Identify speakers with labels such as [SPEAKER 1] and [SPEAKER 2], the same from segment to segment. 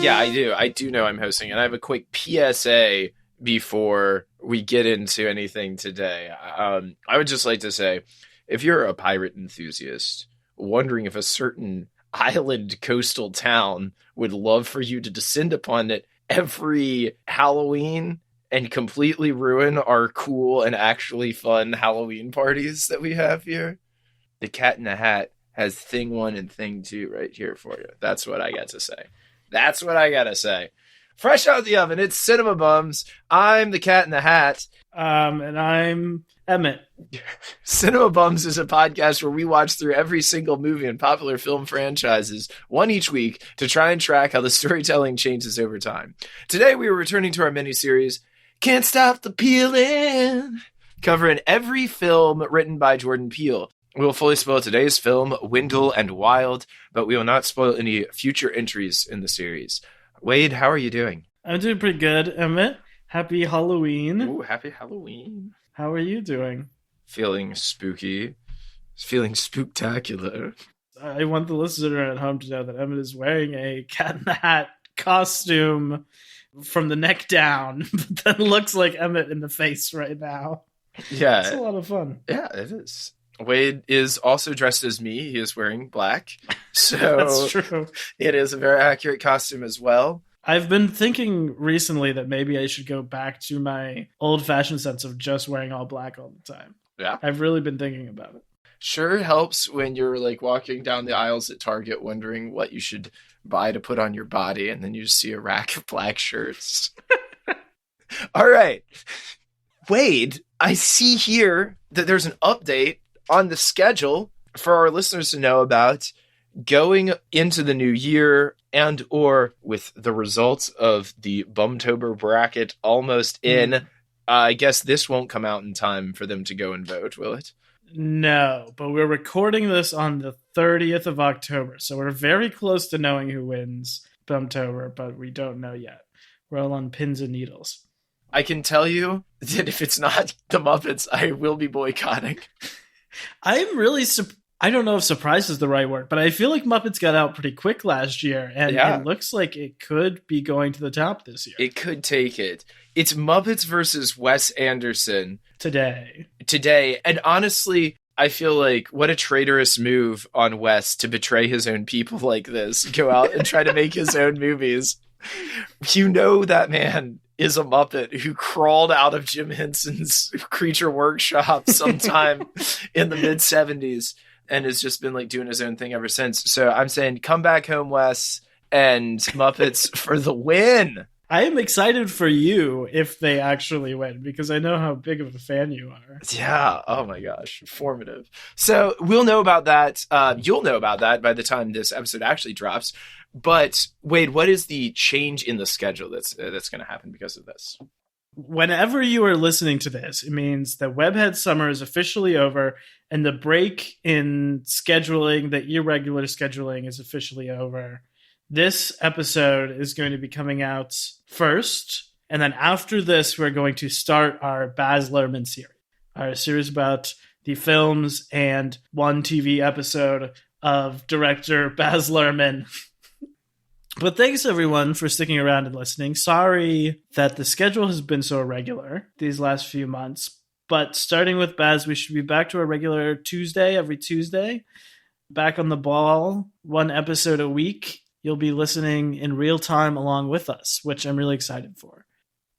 [SPEAKER 1] Yeah, I do. I do know I'm hosting, and I have a quick PSA before we get into anything today. I would just like to say, if you're a pirate enthusiast, wondering if a certain island coastal town would love for you to descend upon it every Halloween and completely ruin our cool and actually fun Halloween parties that we have here, the Cat in the Hat has thing 1 and thing 2 right here for you. That's what I got to say. That's what I gotta say. Fresh out of the oven, it's Cinema Bums. I'm the Cat in the Hat.
[SPEAKER 2] And I'm Emmett.
[SPEAKER 1] Cinema Bums is a podcast where we watch through every single movie and popular film franchises, one each week, to try and track how the storytelling changes over time. Today we are returning to our miniseries, Can't Stop the Peeling, covering every film written by Jordan Peele. We will fully spoil today's film, Wendell and Wild, but we will not spoil any future entries in the series. Wade, how are you doing?
[SPEAKER 2] I'm doing pretty good, Emmett. Happy Halloween.
[SPEAKER 1] Ooh, happy Halloween.
[SPEAKER 2] How are you doing?
[SPEAKER 1] Feeling spooky. Feeling spooktacular.
[SPEAKER 2] I want the listener at home to know that Emmett is wearing a Cat in the Hat costume from the neck down, but that looks like Emmett in the face right now.
[SPEAKER 1] Yeah.
[SPEAKER 2] It's a lot of fun.
[SPEAKER 1] Yeah, it is. Wade is also dressed as me. He is wearing black. So
[SPEAKER 2] That's true.
[SPEAKER 1] It is a very accurate costume as well.
[SPEAKER 2] I've been thinking recently that maybe I should go back to my old-fashioned sense of just wearing all black all the time.
[SPEAKER 1] Yeah.
[SPEAKER 2] I've really been thinking about it.
[SPEAKER 1] Sure helps when you're like walking down the aisles at Target wondering what you should buy to put on your body, and then you just see a rack of black shirts. All right. Wade, I see here that there's an update on the schedule for our listeners to know about going into the new year, and or with the results of the Bumtober bracket almost in. I guess this won't come out in time for them to go and vote, will it?
[SPEAKER 2] No, but we're recording this on the 30th of October, so we're very close to knowing who wins Bumtober, but we don't know yet. We're all on pins and needles.
[SPEAKER 1] I can tell you that if it's not the Muppets, I will be boycotting.
[SPEAKER 2] I'm really I don't know if surprised is the right word, but I feel like Muppets got out pretty quick last year, and It looks like it could be going to the top this year.
[SPEAKER 1] It could take it. It's Muppets versus Wes Anderson.
[SPEAKER 2] Today.
[SPEAKER 1] And honestly, I feel like what a traitorous move on Wes to betray his own people like this. Go out and try to make his own movies. You know that man is a Muppet who crawled out of Jim Henson's Creature Workshop sometime in the mid-70s and has just been like doing his own thing ever since. So I'm saying come back home, Wes, and Muppets for the win.
[SPEAKER 2] I am excited for you if they actually win, because I know how big of a fan you are.
[SPEAKER 1] Yeah. Oh my gosh. Formative. So we'll know about that. You'll know about that by the time this episode actually drops. But Wade, what is the change in the schedule that's going to happen because of this?
[SPEAKER 2] Whenever you are listening to this, it means that Webhead Summer is officially over, and the break in scheduling, the irregular scheduling, is officially over. This episode is going to be coming out first, and then after this, we're going to start our Baz Luhrmann series, our series about the films and one TV episode of director Baz Luhrmann. But thanks, everyone, for sticking around and listening. Sorry that the schedule has been so irregular these last few months, but starting with Baz, we should be back to our regular Tuesday, every Tuesday. Back on the ball, one episode a week. You'll be listening in real time along with us, which I'm really excited for.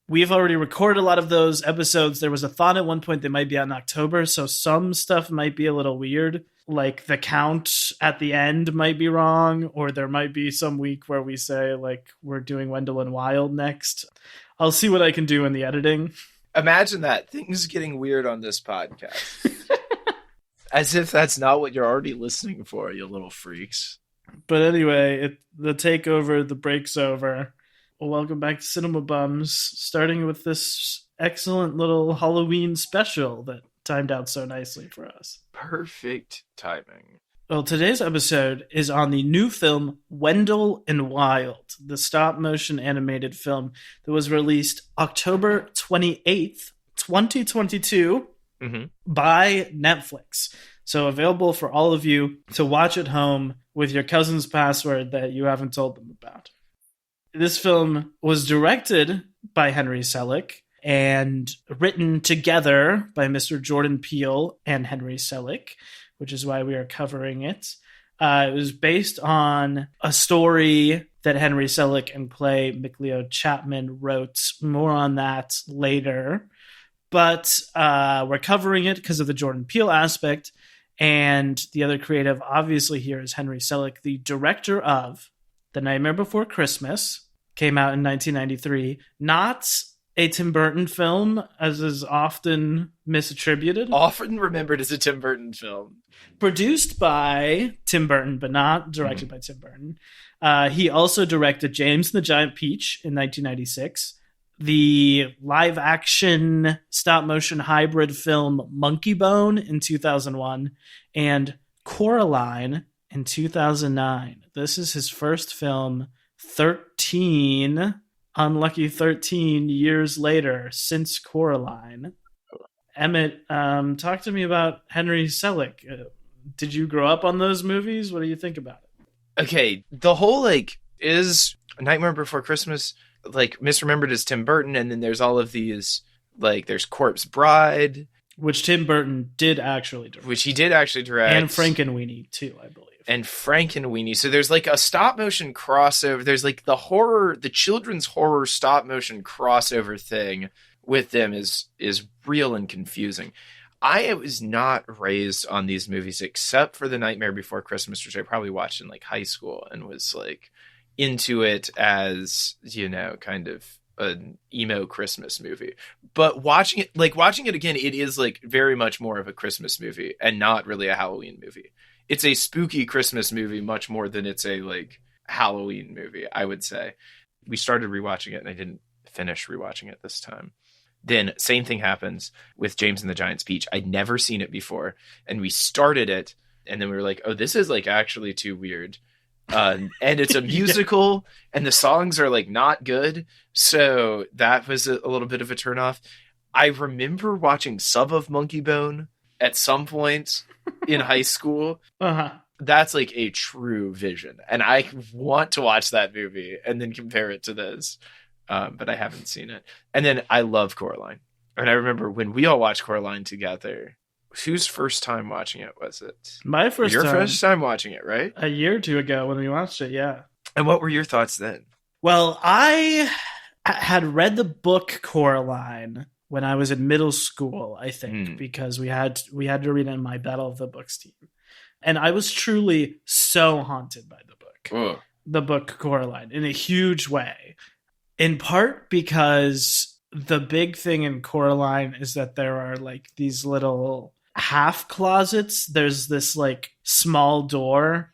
[SPEAKER 2] We've already recorded a lot of those episodes. There was a thought at one point they might be out in October, so some stuff might be a little weird. Like the count at the end might be wrong, or there might be some week where we say, like, we're doing Wendell and Wild next. I'll see what I can do in the editing.
[SPEAKER 1] Imagine that. Things getting weird on this podcast. As if that's not what you're already listening for, you little freaks.
[SPEAKER 2] But anyway, the takeover, the break's over. Well, welcome back to Cinema Bums, starting with this excellent little Halloween special that timed out so nicely for us.
[SPEAKER 1] Perfect timing.
[SPEAKER 2] Well, today's episode is on the new film Wendell and Wild, the stop-motion animated film that was released October 28th, 2022 by Netflix. So available for all of you to watch at home with your cousin's password that you haven't told them about. This film was directed by Henry Selick and written together by Mr. Jordan Peele and Henry Selick, which is why we are covering it. It was based on a story that Henry Selick and Clay McLeod Chapman wrote. More on that later. But we're covering it because of the Jordan Peele aspect. And the other creative, obviously, here is Henry Selick, the director of The Nightmare Before Christmas. Came out in 1993. Not a Tim Burton film, as is often misattributed.
[SPEAKER 1] Often remembered as a Tim Burton film.
[SPEAKER 2] Produced by Tim Burton, but not directed by Tim Burton. He also directed James and the Giant Peach in 1996. The live-action stop-motion hybrid film Monkey Bone in 2001. And Coraline in 2009. This is his first film 13 years later since Coraline. Emmett, talk to me about Henry Selick. Did you grow up on those movies? What do you think about it?
[SPEAKER 1] Okay, the whole, is Nightmare Before Christmas, misremembered as Tim Burton, and then there's all of these, there's Corpse Bride.
[SPEAKER 2] Which Tim Burton did actually direct.
[SPEAKER 1] Which he did actually direct.
[SPEAKER 2] And Frankenweenie, too, I believe.
[SPEAKER 1] And Frankenweenie. So there's a stop motion crossover. There's the children's horror stop motion crossover thing with them is real and confusing. I was not raised on these movies except for The Nightmare Before Christmas, which I probably watched in high school and was into it as, kind of an emo Christmas movie. But watching it again, it is very much more of a Christmas movie and not really a Halloween movie. It's a spooky Christmas movie much more than it's a Halloween movie, I would say. We started rewatching it and I didn't finish rewatching it this time. Then same thing happens with James and the Giant Peach. I'd never seen it before. And we started it and then we were like, oh, this is actually too weird. And it's a musical and the songs are not good. So that was a little bit of a turnoff. I remember watching some of Monkey Bone at some point in high school. That's a true vision. And I want to watch that movie and then compare it to this. But I haven't seen it. And then I love Coraline. And I remember when we all watched Coraline together, whose first time watching it was it?
[SPEAKER 2] My first
[SPEAKER 1] Your
[SPEAKER 2] time.
[SPEAKER 1] first time watching it, right?
[SPEAKER 2] A year or two ago when we watched it, yeah.
[SPEAKER 1] And what were your thoughts then?
[SPEAKER 2] Well, I had read the book Coraline when I was in middle school, I think, because we had to read it in my Battle of the Books team. And I was truly so haunted by the book. The book Coraline, in a huge way. In part because the big thing in Coraline is that there are these little half closets. There's this small door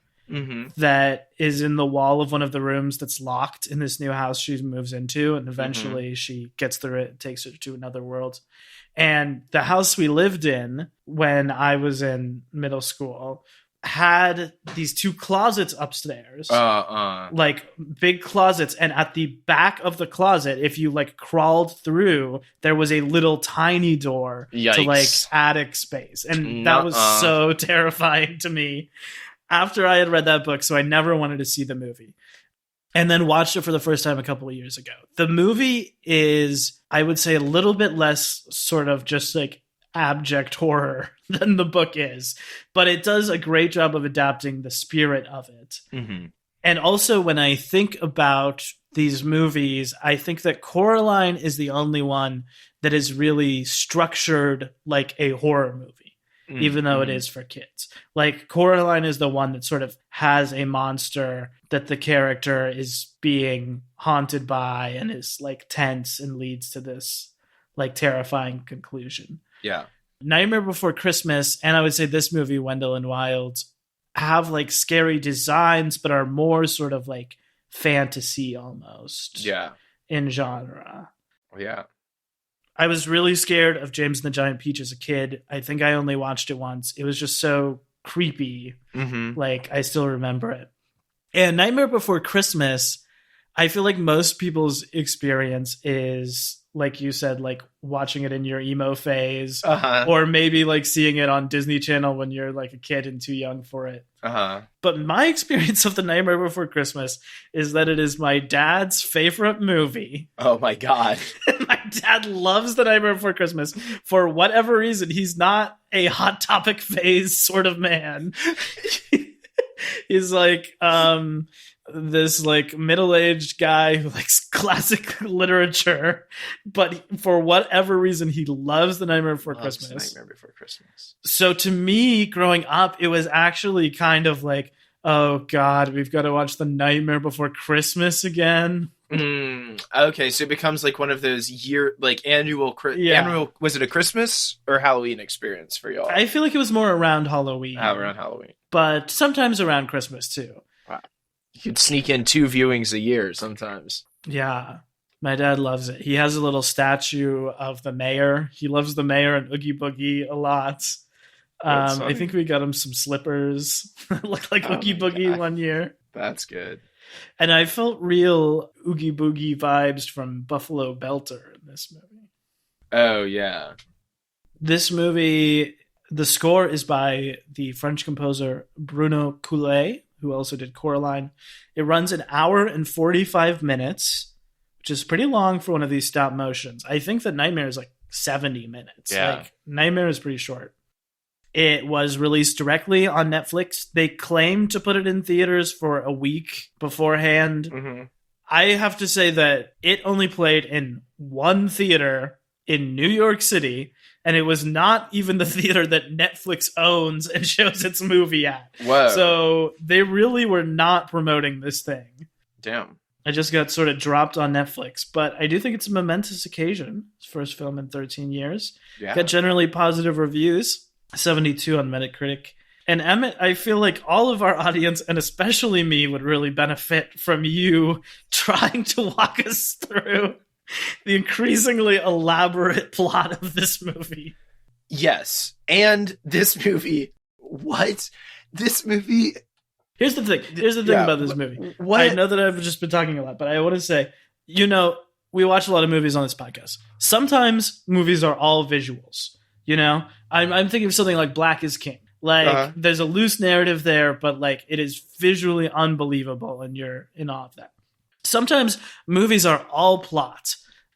[SPEAKER 2] that is in the wall of one of the rooms that's locked in this new house she moves into, and eventually she gets through it and takes her to another world. And the house we lived in when I was in middle school had these two closets upstairs, big closets, and at the back of the closet, if you crawled through, there was a little tiny door to attic space, and that was so terrifying to me after I had read that book. So I never wanted to see the movie, and then watched it for the first time a couple of years ago. The movie is, I would say, a little bit less sort of just abject horror than the book is, but it does a great job of adapting the spirit of it. And also, when I think about these movies, I think that Coraline is the only one that is really structured like a horror movie, even though it is for kids. Coraline is the one that sort of has a monster that the character is being haunted by and is tense and leads to this terrifying conclusion.
[SPEAKER 1] Yeah.
[SPEAKER 2] Nightmare Before Christmas, and I would say this movie, Wendell and Wild, have scary designs, but are more sort of fantasy almost.
[SPEAKER 1] Yeah.
[SPEAKER 2] In genre.
[SPEAKER 1] Yeah.
[SPEAKER 2] I was really scared of James and the Giant Peach as a kid. I think I only watched it once. It was just so creepy. I still remember it. And Nightmare Before Christmas, I feel most people's experience is, like you said, watching it in your emo phase, or maybe seeing it on Disney Channel when you're a kid and too young for it.
[SPEAKER 1] Uh-huh.
[SPEAKER 2] But my experience of The Nightmare Before Christmas is that it is my dad's favorite movie.
[SPEAKER 1] Oh my God.
[SPEAKER 2] My dad loves The Nightmare Before Christmas. For whatever reason, he's not a Hot Topic phase sort of man. He's like this like middle-aged guy who likes classic literature, but for whatever reason he loves The Nightmare Before Christmas.
[SPEAKER 1] Nightmare Before Christmas.
[SPEAKER 2] So to me, growing up, it was actually kind of like, oh God, we've got to watch The Nightmare Before Christmas again.
[SPEAKER 1] Okay, so it becomes like one of those annual. Was it a Christmas or Halloween experience for y'all?
[SPEAKER 2] I feel like it was more around Halloween.
[SPEAKER 1] Around Halloween,
[SPEAKER 2] but sometimes around Christmas too.
[SPEAKER 1] Wow. You could sneak in 2 viewings a year sometimes.
[SPEAKER 2] Yeah, my dad loves it. He has a little statue of the mayor. He loves the mayor and Oogie Boogie a lot. I think we got him some slippers that look like Oogie Boogie one year.
[SPEAKER 1] That's good.
[SPEAKER 2] And I felt real Oogie Boogie vibes from Buffalo Belter in this movie.
[SPEAKER 1] Oh, yeah.
[SPEAKER 2] This movie, the score is by the French composer Bruno Coulet, who also did Coraline. It runs an hour and 45 minutes, which is pretty long for one of these stop motions. I think that Nightmare is like 70 minutes.
[SPEAKER 1] Yeah.
[SPEAKER 2] Like, Nightmare is pretty short. It was released directly on Netflix. They claimed to put it in theaters for a week beforehand.
[SPEAKER 1] Mm-hmm.
[SPEAKER 2] I have to say that it only played in one theater in New York City, and it was not even the theater that Netflix owns and shows its movie at.
[SPEAKER 1] Whoa.
[SPEAKER 2] So they really were not promoting this thing.
[SPEAKER 1] Damn.
[SPEAKER 2] I just got sort of dropped on Netflix, but I do think it's a momentous occasion. It's the first film in 13 years.
[SPEAKER 1] Yeah.
[SPEAKER 2] Got generally positive reviews. 72 on Metacritic. And Emmett, I feel like all of our audience, and especially me, would really benefit from you trying to walk us through the increasingly elaborate plot of this movie.
[SPEAKER 1] Yes. And this movie, what? This movie...
[SPEAKER 2] Here's the thing about this movie.
[SPEAKER 1] What?
[SPEAKER 2] I know that I've just been talking a lot, but I want to say, we watch a lot of movies on this podcast. Sometimes movies are all visuals. I'm thinking of something like Black is King. Like, there's a loose narrative there, but like it is visually unbelievable, and you're in awe of that. Sometimes movies are all plot.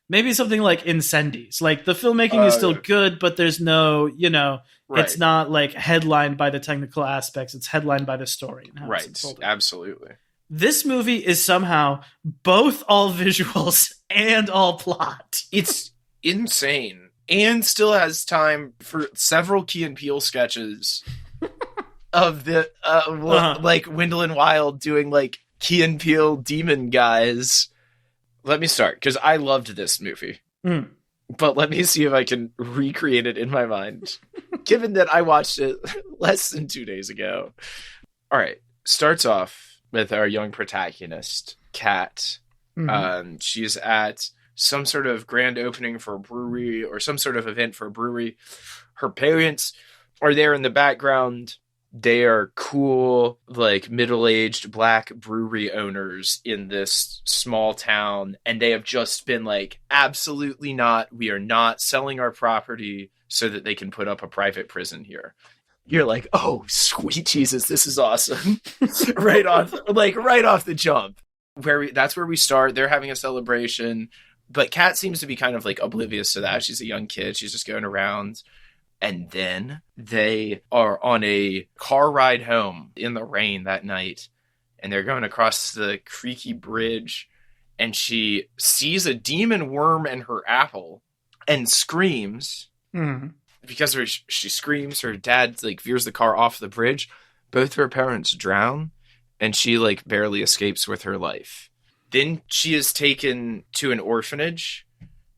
[SPEAKER 2] Maybe something like Incendies. Like, the filmmaking is still good, but there's no, It's not like headlined by the technical aspects. It's headlined by the story. And how it's
[SPEAKER 1] Absolutely.
[SPEAKER 2] This movie is somehow both all visuals and all plot.
[SPEAKER 1] It's insane. And still has time for several Key and Peele sketches of the like Wendell and Wild doing like Key and Peele demon guys. Let me start, because I loved this movie. But let me see if I can recreate it in my mind, given that I watched it less than 2 days ago. All right. Starts off with our young protagonist, Kat. She's at some sort of grand opening for a brewery or some sort of event for a brewery. Her parents are there in the background. They are cool, like middle-aged black brewery owners in this small town. And they have just been like, absolutely not. We are not selling our property so that they can put up a private prison here. You're like, oh, sweet Jesus, this is awesome. right off the jump. That's where we start. They're having a celebration. But Kat seems to be kind of like oblivious to that. She's a young kid. She's just going around. And then they are on a car ride home in the rain that night. And they're going across the creaky bridge. And she sees a demon worm in her apple and screams. Because she screams, her dad like veers the car off the bridge. Both of her parents drown. And she like barely escapes with her life. Then she is taken to an orphanage.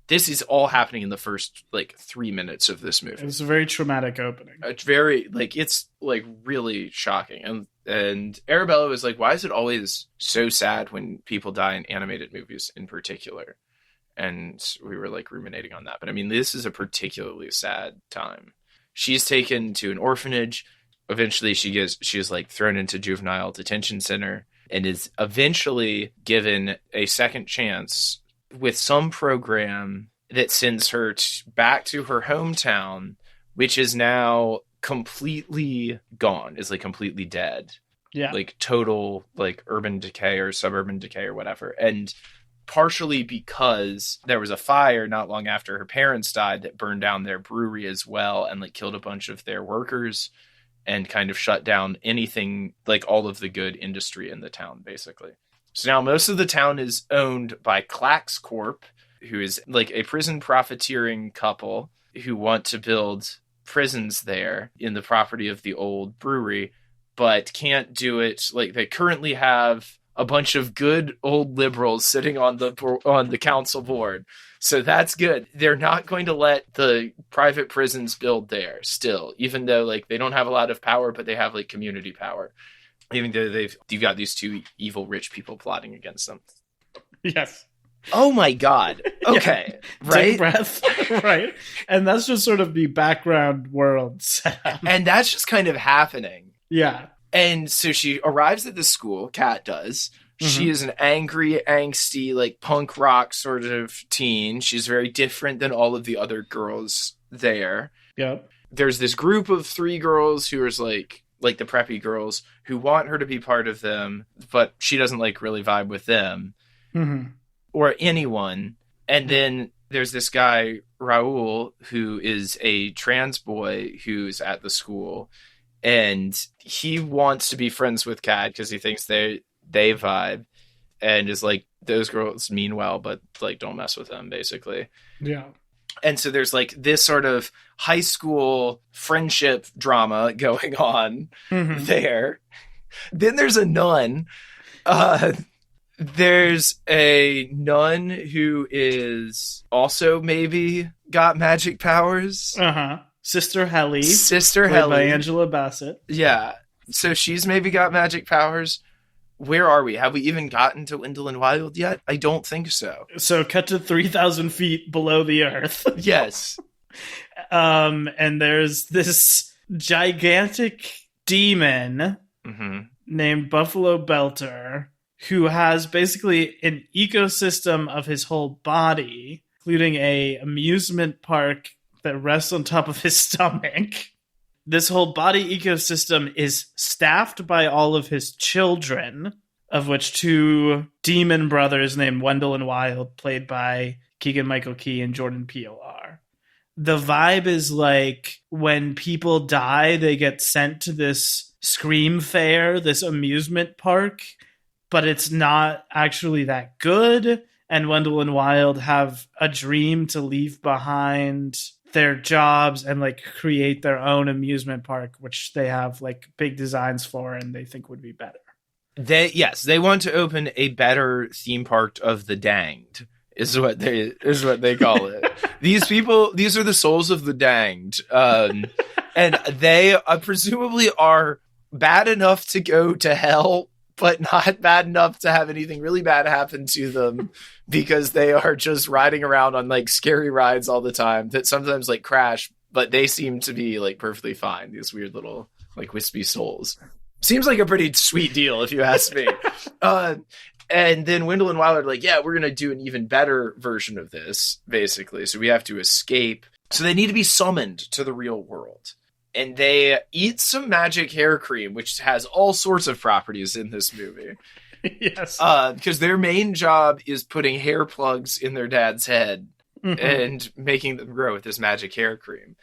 [SPEAKER 1] This is all happening in the first, 3 minutes of this movie.
[SPEAKER 2] It's a very traumatic opening.
[SPEAKER 1] It's very, it's, really shocking. And Arabella was like, why is it always so sad when people die in animated movies in particular? And we were, ruminating on that. But, I mean, this is a particularly sad time. She's taken to an orphanage. Eventually, she is, thrown into juvenile detention center. And is eventually given a second chance with some program that sends her back to her hometown, which is now completely gone, is like completely dead.
[SPEAKER 2] Yeah.
[SPEAKER 1] Like total like urban decay or suburban decay or whatever. And partially because there was a fire not long after her parents died that burned down their brewery as well and like killed a bunch of their workers and kind of shut down anything, like all of the good industry in the town, basically. So now most of the town is owned by Clax Corp, who is like a prison profiteering couple who want to build prisons there in the property of the old brewery, but can't do it. Like they currently have a bunch of good old liberals sitting on the council board. So that's good. They're not going to let the private prisons build there still, even though like they don't have a lot of power, but they have like community power. Even though you've got these two evil rich people plotting against them.
[SPEAKER 2] Yes.
[SPEAKER 1] Oh my God. Okay.
[SPEAKER 2] Yeah.
[SPEAKER 1] Right.
[SPEAKER 2] Take breath. Right. And that's just sort of the background world setup.
[SPEAKER 1] And that's just kind of happening.
[SPEAKER 2] Yeah.
[SPEAKER 1] And so she arrives at the school, Kat does. Mm-hmm. She is an angry, angsty, like punk rock sort of teen. She's very different than all of the other girls there.
[SPEAKER 2] Yep.
[SPEAKER 1] There's this group of 3 girls who is like the preppy girls who want her to be part of them, but she doesn't like really vibe with them or anyone. And then there's this guy, Raul, who is a trans boy who's at the school. And he wants to be friends with Kat because he thinks they vibe, and is like, those girls mean well, but like don't mess with them, basically.
[SPEAKER 2] Yeah. And
[SPEAKER 1] so there's like this sort of high school friendship drama going on there. Then there's a nun. There's a nun who is also maybe got magic powers.
[SPEAKER 2] Sister Helly.
[SPEAKER 1] Sister Helly.
[SPEAKER 2] By Angela Bassett.
[SPEAKER 1] Yeah. So she's maybe got magic powers. Where are we? Have we even gotten to Wendell and Wild yet? I don't think so.
[SPEAKER 2] So cut to 3,000 feet below the earth.
[SPEAKER 1] Yes.
[SPEAKER 2] And there's this gigantic demon named Buffalo Belter who has basically an ecosystem of his whole body, including a amusement park that rests on top of his stomach. This whole body ecosystem is staffed by all of his children, of which 2 demon brothers named Wendell and Wild, played by Keegan-Michael Key and Jordan Peele, are. The vibe is like when people die, they get sent to this Scream Fair, this amusement park, but it's not actually that good. And Wendell and Wild have a dream to leave behind their jobs and like create their own amusement park, which they have like big designs for and they think would be better.
[SPEAKER 1] They want to open a better theme park of the danged is what they call it. These are the souls of the danged. And they presumably are bad enough to go to hell, but not bad enough to have anything really bad happen to them, because they are just riding around on like scary rides all the time that sometimes like crash, but they seem to be like perfectly fine. These weird little like wispy souls. Seems like a pretty sweet deal if you ask me. And then Wendell and Wild are like, yeah, we're going to do an even better version of this, basically. So we have to escape. So they need to be summoned to the real world. And they eat some magic hair cream, which has all sorts of properties in this movie.
[SPEAKER 2] Yes.
[SPEAKER 1] Because their main job is putting hair plugs in their dad's head and making them grow with this magic hair cream.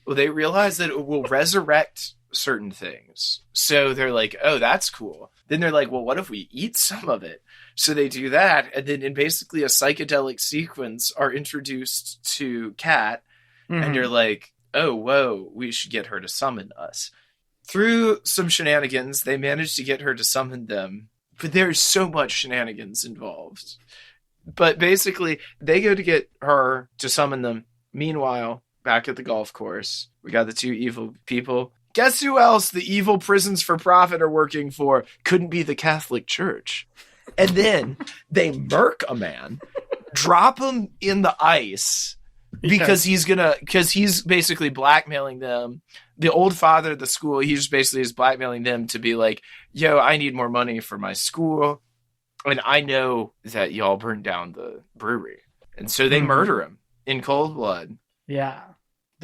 [SPEAKER 1] Well, they realize that it will resurrect certain things. So they're like, oh, that's cool. Then they're like, well, what if we eat some of it? So they do that. And then in basically a psychedelic sequence are introduced to Kat. And you're like, oh, whoa, we should get her to summon us. Through some shenanigans, they managed to get her to summon them. But there's so much shenanigans involved. But basically, they go to get her to summon them. Meanwhile, back at the golf course, we got the 2 evil people. Guess who else the evil prisons for profit are working for? Couldn't be the Catholic Church. And then they murk a man, drop him in the ice, because he's basically blackmailing them. The old father of the school, he just basically is blackmailing them to be like, yo, I need more money for my school. And I know that y'all burned down the brewery. And so they murder him in cold blood.
[SPEAKER 2] Yeah.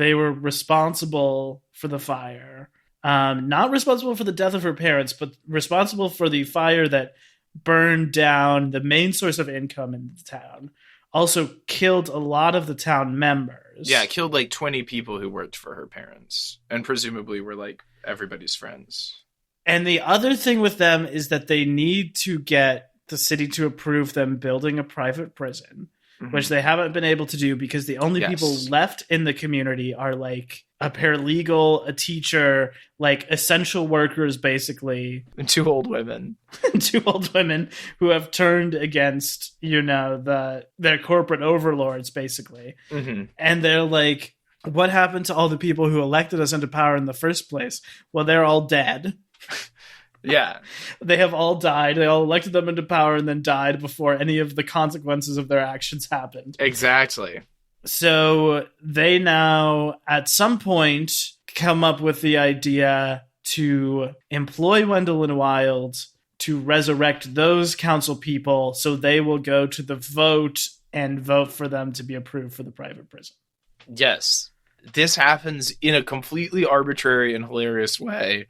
[SPEAKER 2] they were responsible for the fire. Not responsible for the death of her parents, but responsible for the fire that burned down the main source of income in the town. Also killed a lot of the town members.
[SPEAKER 1] Yeah, killed like 20 people who worked for her parents and presumably were like everybody's friends.
[SPEAKER 2] And the other thing with them is that they need to get the city to approve them building a private prison, which they haven't been able to do because the only people left in the community are like a paralegal, a teacher, like essential workers, basically.
[SPEAKER 1] And 2 old women.
[SPEAKER 2] 2 old women who have turned against, their corporate overlords, basically. And they're like, what happened to all the people who elected us into power in the first place? Well, they're all dead.
[SPEAKER 1] Yeah.
[SPEAKER 2] They have all died. They all elected them into power and then died before any of the consequences of their actions happened.
[SPEAKER 1] Exactly.
[SPEAKER 2] So they now, at some point, come up with the idea to employ Wendell and Wild to resurrect those council people so they will go to the vote and vote for them to be approved for the private prison.
[SPEAKER 1] Yes. This happens in a completely arbitrary and hilarious way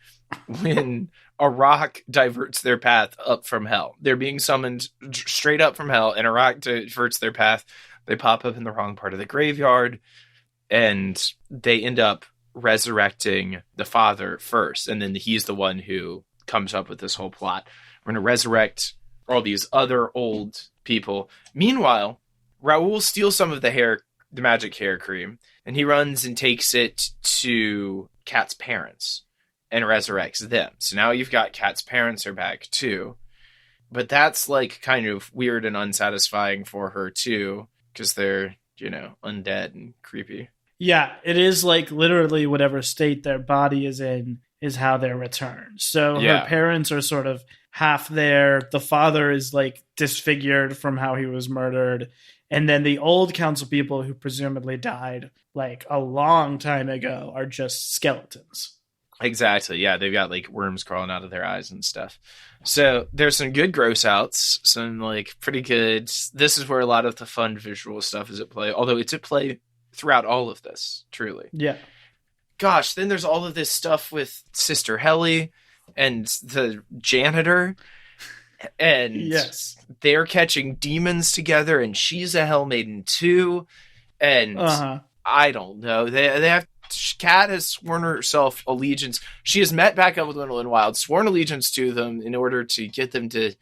[SPEAKER 1] when a rock diverts their path up from hell. They're being summoned straight up from hell, and a rock diverts their path. They pop up in the wrong part of the graveyard, and they end up resurrecting the father first, and then he's the one who comes up with this whole plot. We're going to resurrect all these other old people. Meanwhile, Raoul steals some of the magic hair cream, and he runs and takes it to Kat's parents and resurrects them. So now you've got Kat's parents are back too. But that's like kind of weird and unsatisfying for her too, because they're, undead and creepy.
[SPEAKER 2] Yeah, it is like literally whatever state their body is in is how they're returned. So her parents are sort of half there. The father is like disfigured from how he was murdered. And then the old council people who presumably died like a long time ago are just skeletons.
[SPEAKER 1] Exactly. Yeah, they've got like worms crawling out of their eyes and stuff. So there's some good gross outs, some like pretty good. This is where a lot of the fun visual stuff is at play, although it's at play throughout all of this, truly.
[SPEAKER 2] Yeah.
[SPEAKER 1] Gosh, then there's all of this stuff with Sister Helly and the janitor. And they're catching demons together, and she's a Hell Maiden too. And I don't know. They have Kat has sworn herself allegiance. She has met back up with Wendell and Wild, sworn allegiance to them in order to get them to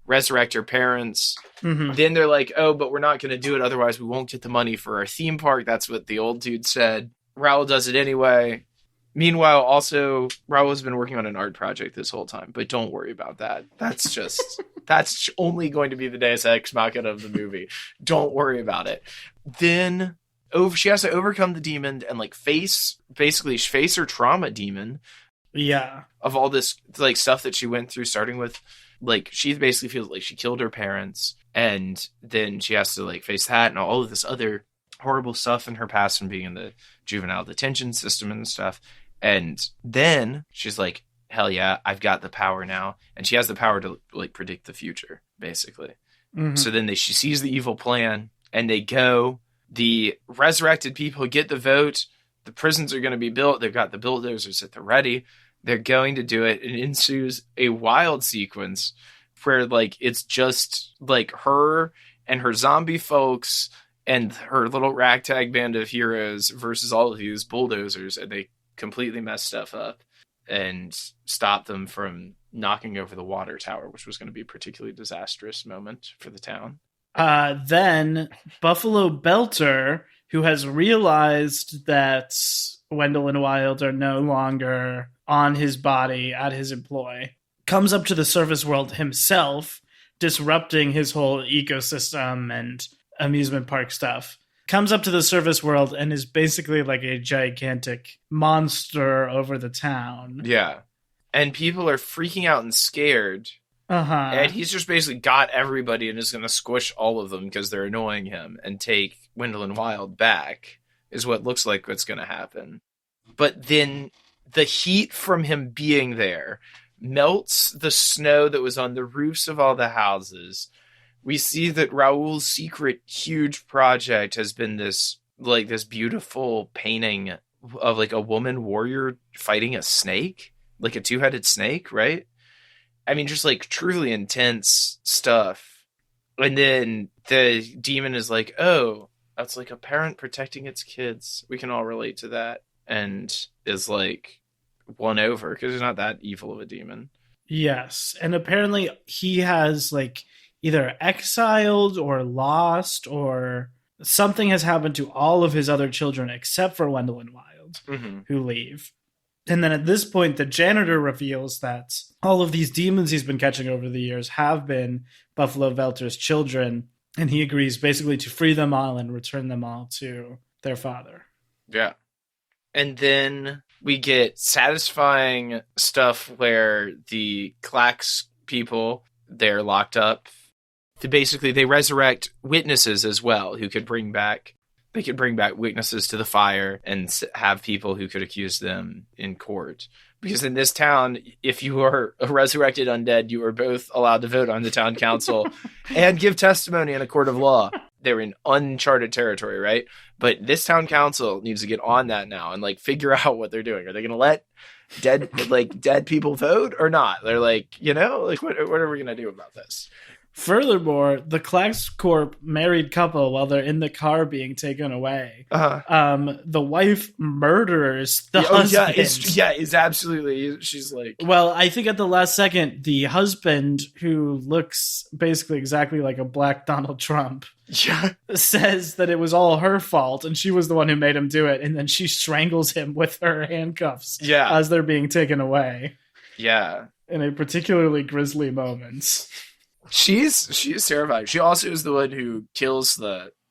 [SPEAKER 1] resurrect her parents. Then they're like, oh, but we're not going to do it. Otherwise, we won't get the money for our theme park. That's what the old dude said. Raoul does it anyway. Meanwhile, also, Raoul has been working on an art project this whole time, but don't worry about that. That's just, that's only going to be the Deus Ex Machina of the movie. Don't worry about it. Then she has to overcome the demon and like face her trauma demon.
[SPEAKER 2] Yeah.
[SPEAKER 1] Of all this like stuff that she went through, starting with like, she basically feels like she killed her parents, and then she has to like face that and all of this other horrible stuff in her past from being in the juvenile detention system and stuff. And then she's like, hell yeah, I've got the power now. And she has the power to like predict the future, basically. So then she sees the evil plan, and they go. The resurrected people get the vote. The prisons are going to be built. They've got the bulldozers at the ready. They're going to do it. And ensues a wild sequence where like it's just like her and her zombie folks and her little ragtag band of heroes versus all of these bulldozers, and they completely mess stuff up and stop them from knocking over the water tower, which was going to be a particularly disastrous moment for the town.
[SPEAKER 2] Then Buffalo Belter, who has realized that Wendell and Wild are no longer on his body at his employ, comes up to the surface world himself, disrupting his whole ecosystem and amusement park stuff. Comes up to the surface world and is basically like a gigantic monster over the town.
[SPEAKER 1] Yeah. And people are freaking out and scared. And he's just basically got everybody and is going to squish all of them because they're annoying him and take Wendell and Wild back, is what looks like what's going to happen. But then the heat from him being there melts the snow that was on the roofs of all the houses. We see that Raoul's secret huge project has been this like this beautiful painting of like a woman warrior fighting a snake, like a two-headed snake, right? I mean, just like truly intense stuff. And then the demon is like, oh, that's like a parent protecting its kids. We can all relate to that. And is like won over because he's not that evil of a demon.
[SPEAKER 2] Yes. And apparently he has like either exiled or lost, or something has happened to all of his other children except for Wendell and Wild, who leave. And then at this point, the janitor reveals that all of these demons he's been catching over the years have been Buffalo Belter's children. And he agrees basically to free them all and return them all to their father.
[SPEAKER 1] Yeah. And then we get satisfying stuff where the Clax people, they're locked up. They resurrect witnesses as well who could bring back witnesses to the fire and have people who could accuse them in court. Because in this town, if you are a resurrected undead, you are both allowed to vote on the town council and give testimony in a court of law. They're in uncharted territory, right? But this town council needs to get on that now and like figure out what they're doing. Are they going to let dead people vote or not? They're like, like what are we going to do about this?
[SPEAKER 2] Furthermore, the Clax Corp married couple, while they're in the car being taken away, the wife murders the husband.
[SPEAKER 1] It's absolutely. She's like,
[SPEAKER 2] well, I think at the last second, the husband, who looks basically exactly like a black Donald Trump, says that it was all her fault and she was the one who made him do it, and then she strangles him with her handcuffs as they're being taken away.
[SPEAKER 1] Yeah,
[SPEAKER 2] in a particularly grisly moment.
[SPEAKER 1] She's terrifying. She also is the one who kills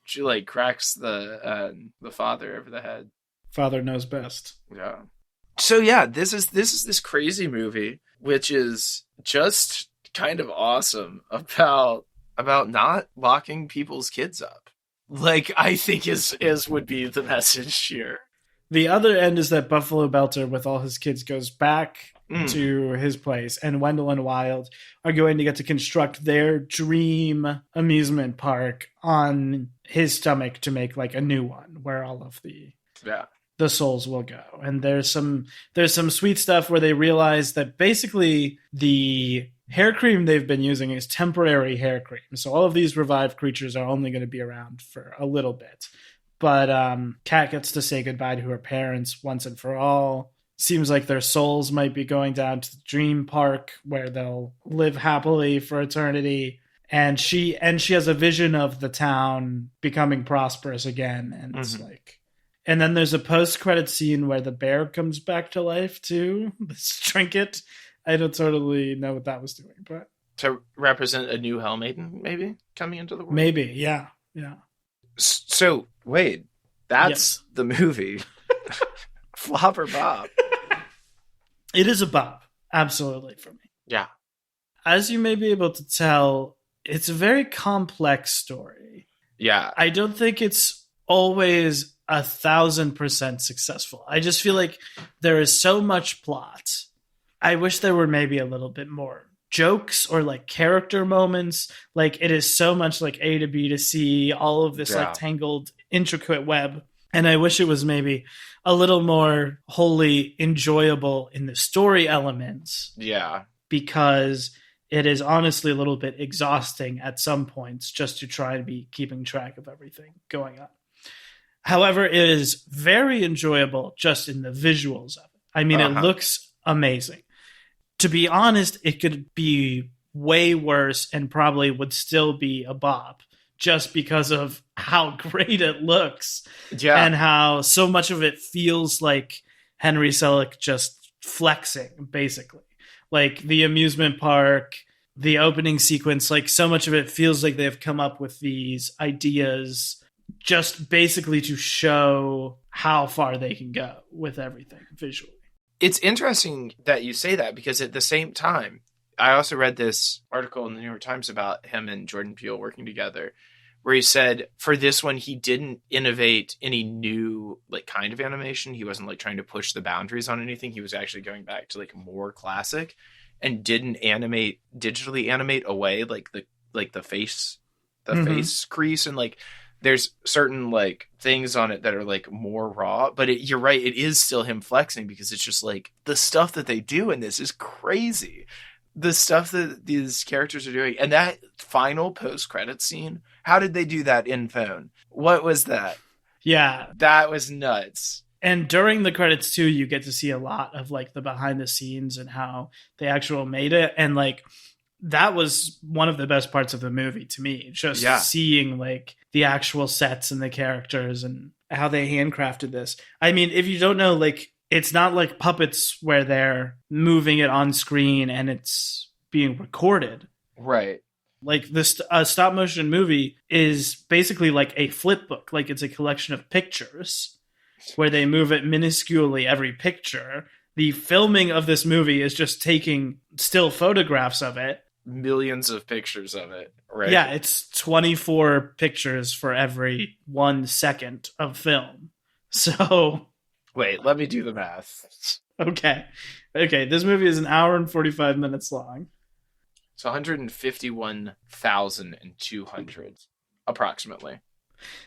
[SPEAKER 1] she like cracks the father over the head.
[SPEAKER 2] Father knows best.
[SPEAKER 1] Yeah. So yeah, this is this crazy movie, which is just kind of awesome about not locking people's kids up. Like, I think is would be the message here.
[SPEAKER 2] The other end is that Buffalo Belter, with all his kids, goes back to his place, and Wendell and Wild are going to get to construct their dream amusement park on his stomach to make like a new one where all of the souls will go. And there's some sweet stuff where they realize that basically the hair cream they've been using is temporary hair cream. So all of these revived creatures are only going to be around for a little bit. But Kat gets to say goodbye to her parents once and for all. Seems like their souls might be going down to the dream park where they'll live happily for eternity. And she has a vision of the town becoming prosperous again. And it's like, and then there's a post-credit scene where the bear comes back to life too. This trinket. I don't totally know what that was doing, but
[SPEAKER 1] to represent a new Hell Maiden, maybe coming into the world.
[SPEAKER 2] Maybe, yeah.
[SPEAKER 1] So wait, that's the movie. Flop or bop?
[SPEAKER 2] It is a bop, absolutely, for me.
[SPEAKER 1] Yeah.
[SPEAKER 2] As you may be able to tell, it's a very complex story.
[SPEAKER 1] Yeah.
[SPEAKER 2] I don't think it's always 1,000% successful. I just feel like there is so much plot. I wish there were maybe a little bit more jokes or like character moments. Like, it is so much like A to B to C, all of this like tangled, intricate web. And I wish it was maybe a little more wholly enjoyable in the story elements.
[SPEAKER 1] Yeah.
[SPEAKER 2] Because it is honestly a little bit exhausting at some points just to try and be keeping track of everything going on. However, it is very enjoyable just in the visuals of it. I mean, it looks amazing. To be honest, it could be way worse and probably would still be a bop just because of how great it looks and how so much of it feels like Henry Selick just flexing, basically. Like the amusement park, the opening sequence, like so much of it feels like they've come up with these ideas just basically to show how far they can go with everything visually.
[SPEAKER 1] It's interesting that you say that because at the same time, I also read this article in the New York Times about him and Jordan Peele working together, where he said for this one, he didn't innovate any new like kind of animation. He wasn't like trying to push the boundaries on anything. He was actually going back to like more classic and didn't digitally animate away like the face crease and like there's certain like things on it that are like more raw, but you're right, it is still him flexing because it's just like the stuff that they do in this is crazy. The stuff that these characters are doing, and that final post-credit scene, how did they do that in phone? What was that?
[SPEAKER 2] Yeah,
[SPEAKER 1] that was nuts.
[SPEAKER 2] And during the credits too, you get to see a lot of like the behind the scenes and how they actually made it. And like that was one of the best parts of the movie to me. Just seeing like the actual sets and the characters and how they handcrafted this. I mean, if you don't know, like it's not like puppets where they're moving it on screen and it's being recorded.
[SPEAKER 1] Right.
[SPEAKER 2] Like this stop motion movie is basically like a flip book. Like it's a collection of pictures where they move it minusculely every picture. The filming of this movie is just taking still photographs of it.
[SPEAKER 1] Millions of pictures of it, right?
[SPEAKER 2] Yeah, it's 24 pictures for every 1 second of film. So...
[SPEAKER 1] Wait, let me do the math.
[SPEAKER 2] Okay, this movie is an hour and 45 minutes long.
[SPEAKER 1] It's 151,200, approximately.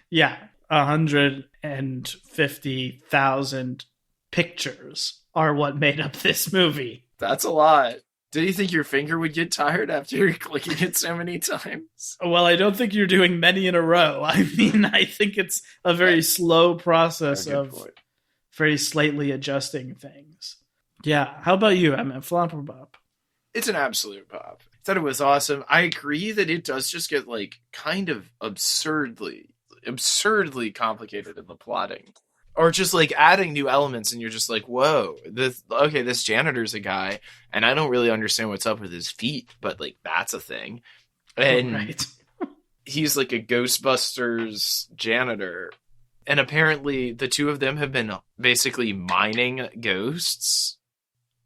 [SPEAKER 2] Yeah, 150,000 pictures are what made up this movie.
[SPEAKER 1] That's a lot. Did you think your finger would get tired after clicking it so many times?
[SPEAKER 2] Well, I don't think you're doing many in a row. I mean, I think it's a very slow process of very slightly adjusting things. Yeah, how about you, Emmett? Flop or bop?
[SPEAKER 1] It's an absolute pop. I thought it was awesome. I agree that it does just get like kind of absurdly complicated in the plotting, or just like adding new elements, and you're just like, whoa, this janitor's a guy, and I don't really understand what's up with his feet, but like that's a thing, and he's like a Ghostbusters janitor, and apparently the two of them have been basically mining ghosts.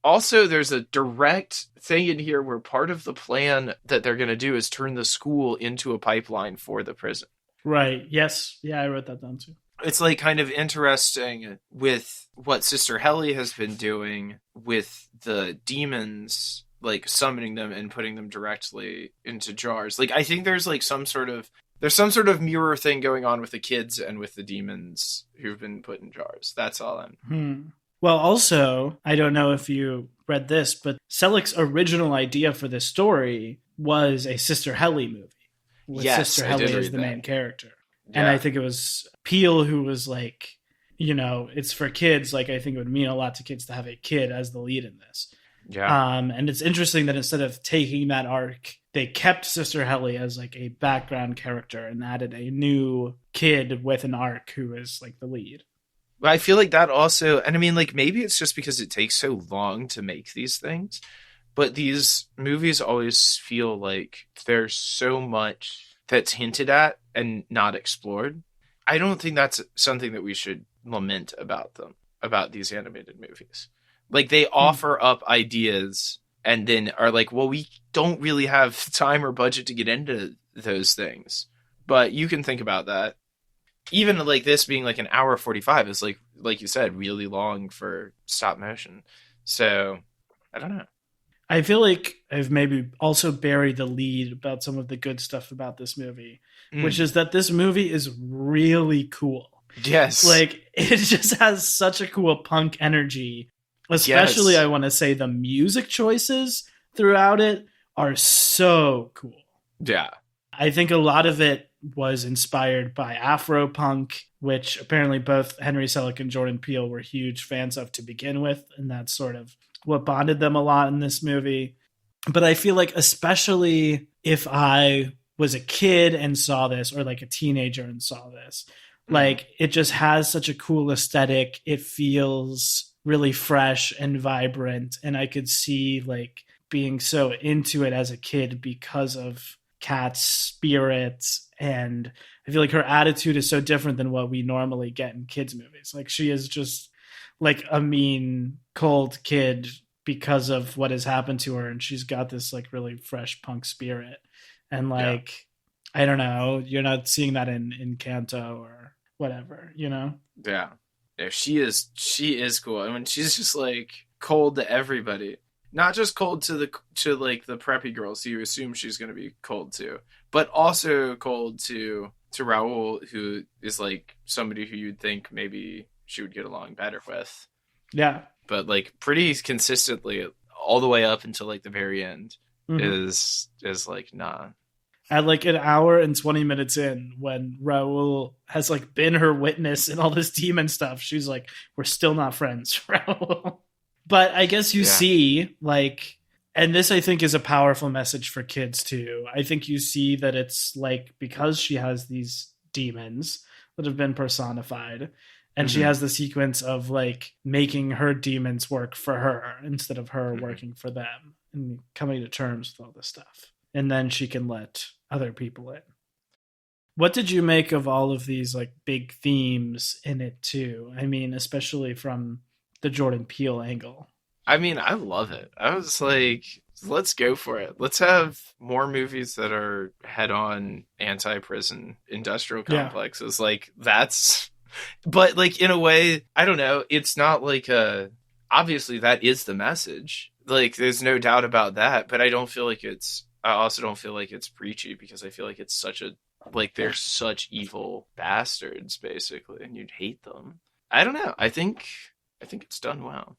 [SPEAKER 1] Also, there's a direct thing in here where part of the plan that they're going to do is turn the school into a pipeline for the prison.
[SPEAKER 2] Right. Yes. Yeah, I wrote that down too.
[SPEAKER 1] It's like kind of interesting with what Sister Helly has been doing with the demons, like summoning them and putting them directly into jars. Like I think there's like some sort of mirror thing going on with the kids and with the demons who've been put in jars. That's all I'm.
[SPEAKER 2] Well, also, I don't know if you read this, but Selleck's original idea for this story was a Sister Helly movie. With Sister Helly as the main character. Yeah. And I think it was Peele who was like, you know, it's for kids. Like, I think it would mean a lot to kids to have a kid as the lead in this. Yeah. And it's interesting that instead of taking that arc, they kept Sister Helly as like a background character and added a new kid with an arc who is like the lead.
[SPEAKER 1] I feel like that also, and I mean, like, maybe it's just because it takes so long to make these things, but these movies always feel like there's so much that's hinted at and not explored. I don't think that's something that we should lament about them, about these animated movies. Like, they offer up ideas and then are like, well, we don't really have time or budget to get into those things, but you can think about that. Even like this being like an hour 45 is like you said, really long for stop motion. So I don't know.
[SPEAKER 2] I feel like I've maybe also buried the lead about some of the good stuff about this movie, which is that this movie is really cool.
[SPEAKER 1] Yes.
[SPEAKER 2] Like it just has such a cool punk energy, especially I want to say the music choices throughout it are so cool.
[SPEAKER 1] Yeah.
[SPEAKER 2] I think a lot of it was inspired by Afropunk, which apparently both Henry Selick and Jordan Peele were huge fans of to begin with, and that's sort of what bonded them a lot in this movie. But I feel like especially if I was a kid and saw this, or like a teenager and saw this, like it just has such a cool aesthetic. It feels really fresh and vibrant, and I could see like being so into it as a kid because of Kat's spirit, and I feel like her attitude is so different than what we normally get in kids movies. Like she is just like a mean, cold kid because of what has happened to her, and she's got this like really fresh punk spirit. And like I don't know, you're not seeing that in Kanto or whatever, you know?
[SPEAKER 1] Yeah. She is cool. I mean, she's just like cold to everybody. Not just cold to like the preppy girls who you assume she's going to be cold to, but also cold to to Raoul, who is like somebody who you'd think maybe she would get along better with.
[SPEAKER 2] Yeah.
[SPEAKER 1] But like pretty consistently all the way up until like the very end is like, nah.
[SPEAKER 2] At like an hour and 20 minutes in, when Raoul has like been her witness in all this demon stuff, she's like, we're still not friends, Raoul. But I guess you see, like, and this I think is a powerful message for kids too. I think you see that it's like, because she has these demons that have been personified, and she has the sequence of like making her demons work for her instead of her working for them, and coming to terms with all this stuff. And then she can let other people in. What did you make of all of these like big themes in it too? I mean, especially from the Jordan Peele angle.
[SPEAKER 1] I mean, I love it. I was like, let's go for it. Let's have more movies that are head-on anti-prison industrial complexes. Like, that's... But, like, in a way, I don't know. It's not like a... Obviously, that is the message. Like, there's no doubt about that. But I don't feel like it's... I also don't feel like it's preachy, because I feel like it's such a... Like, they're such evil bastards, basically, and you'd hate them. I don't know. I think it's done well.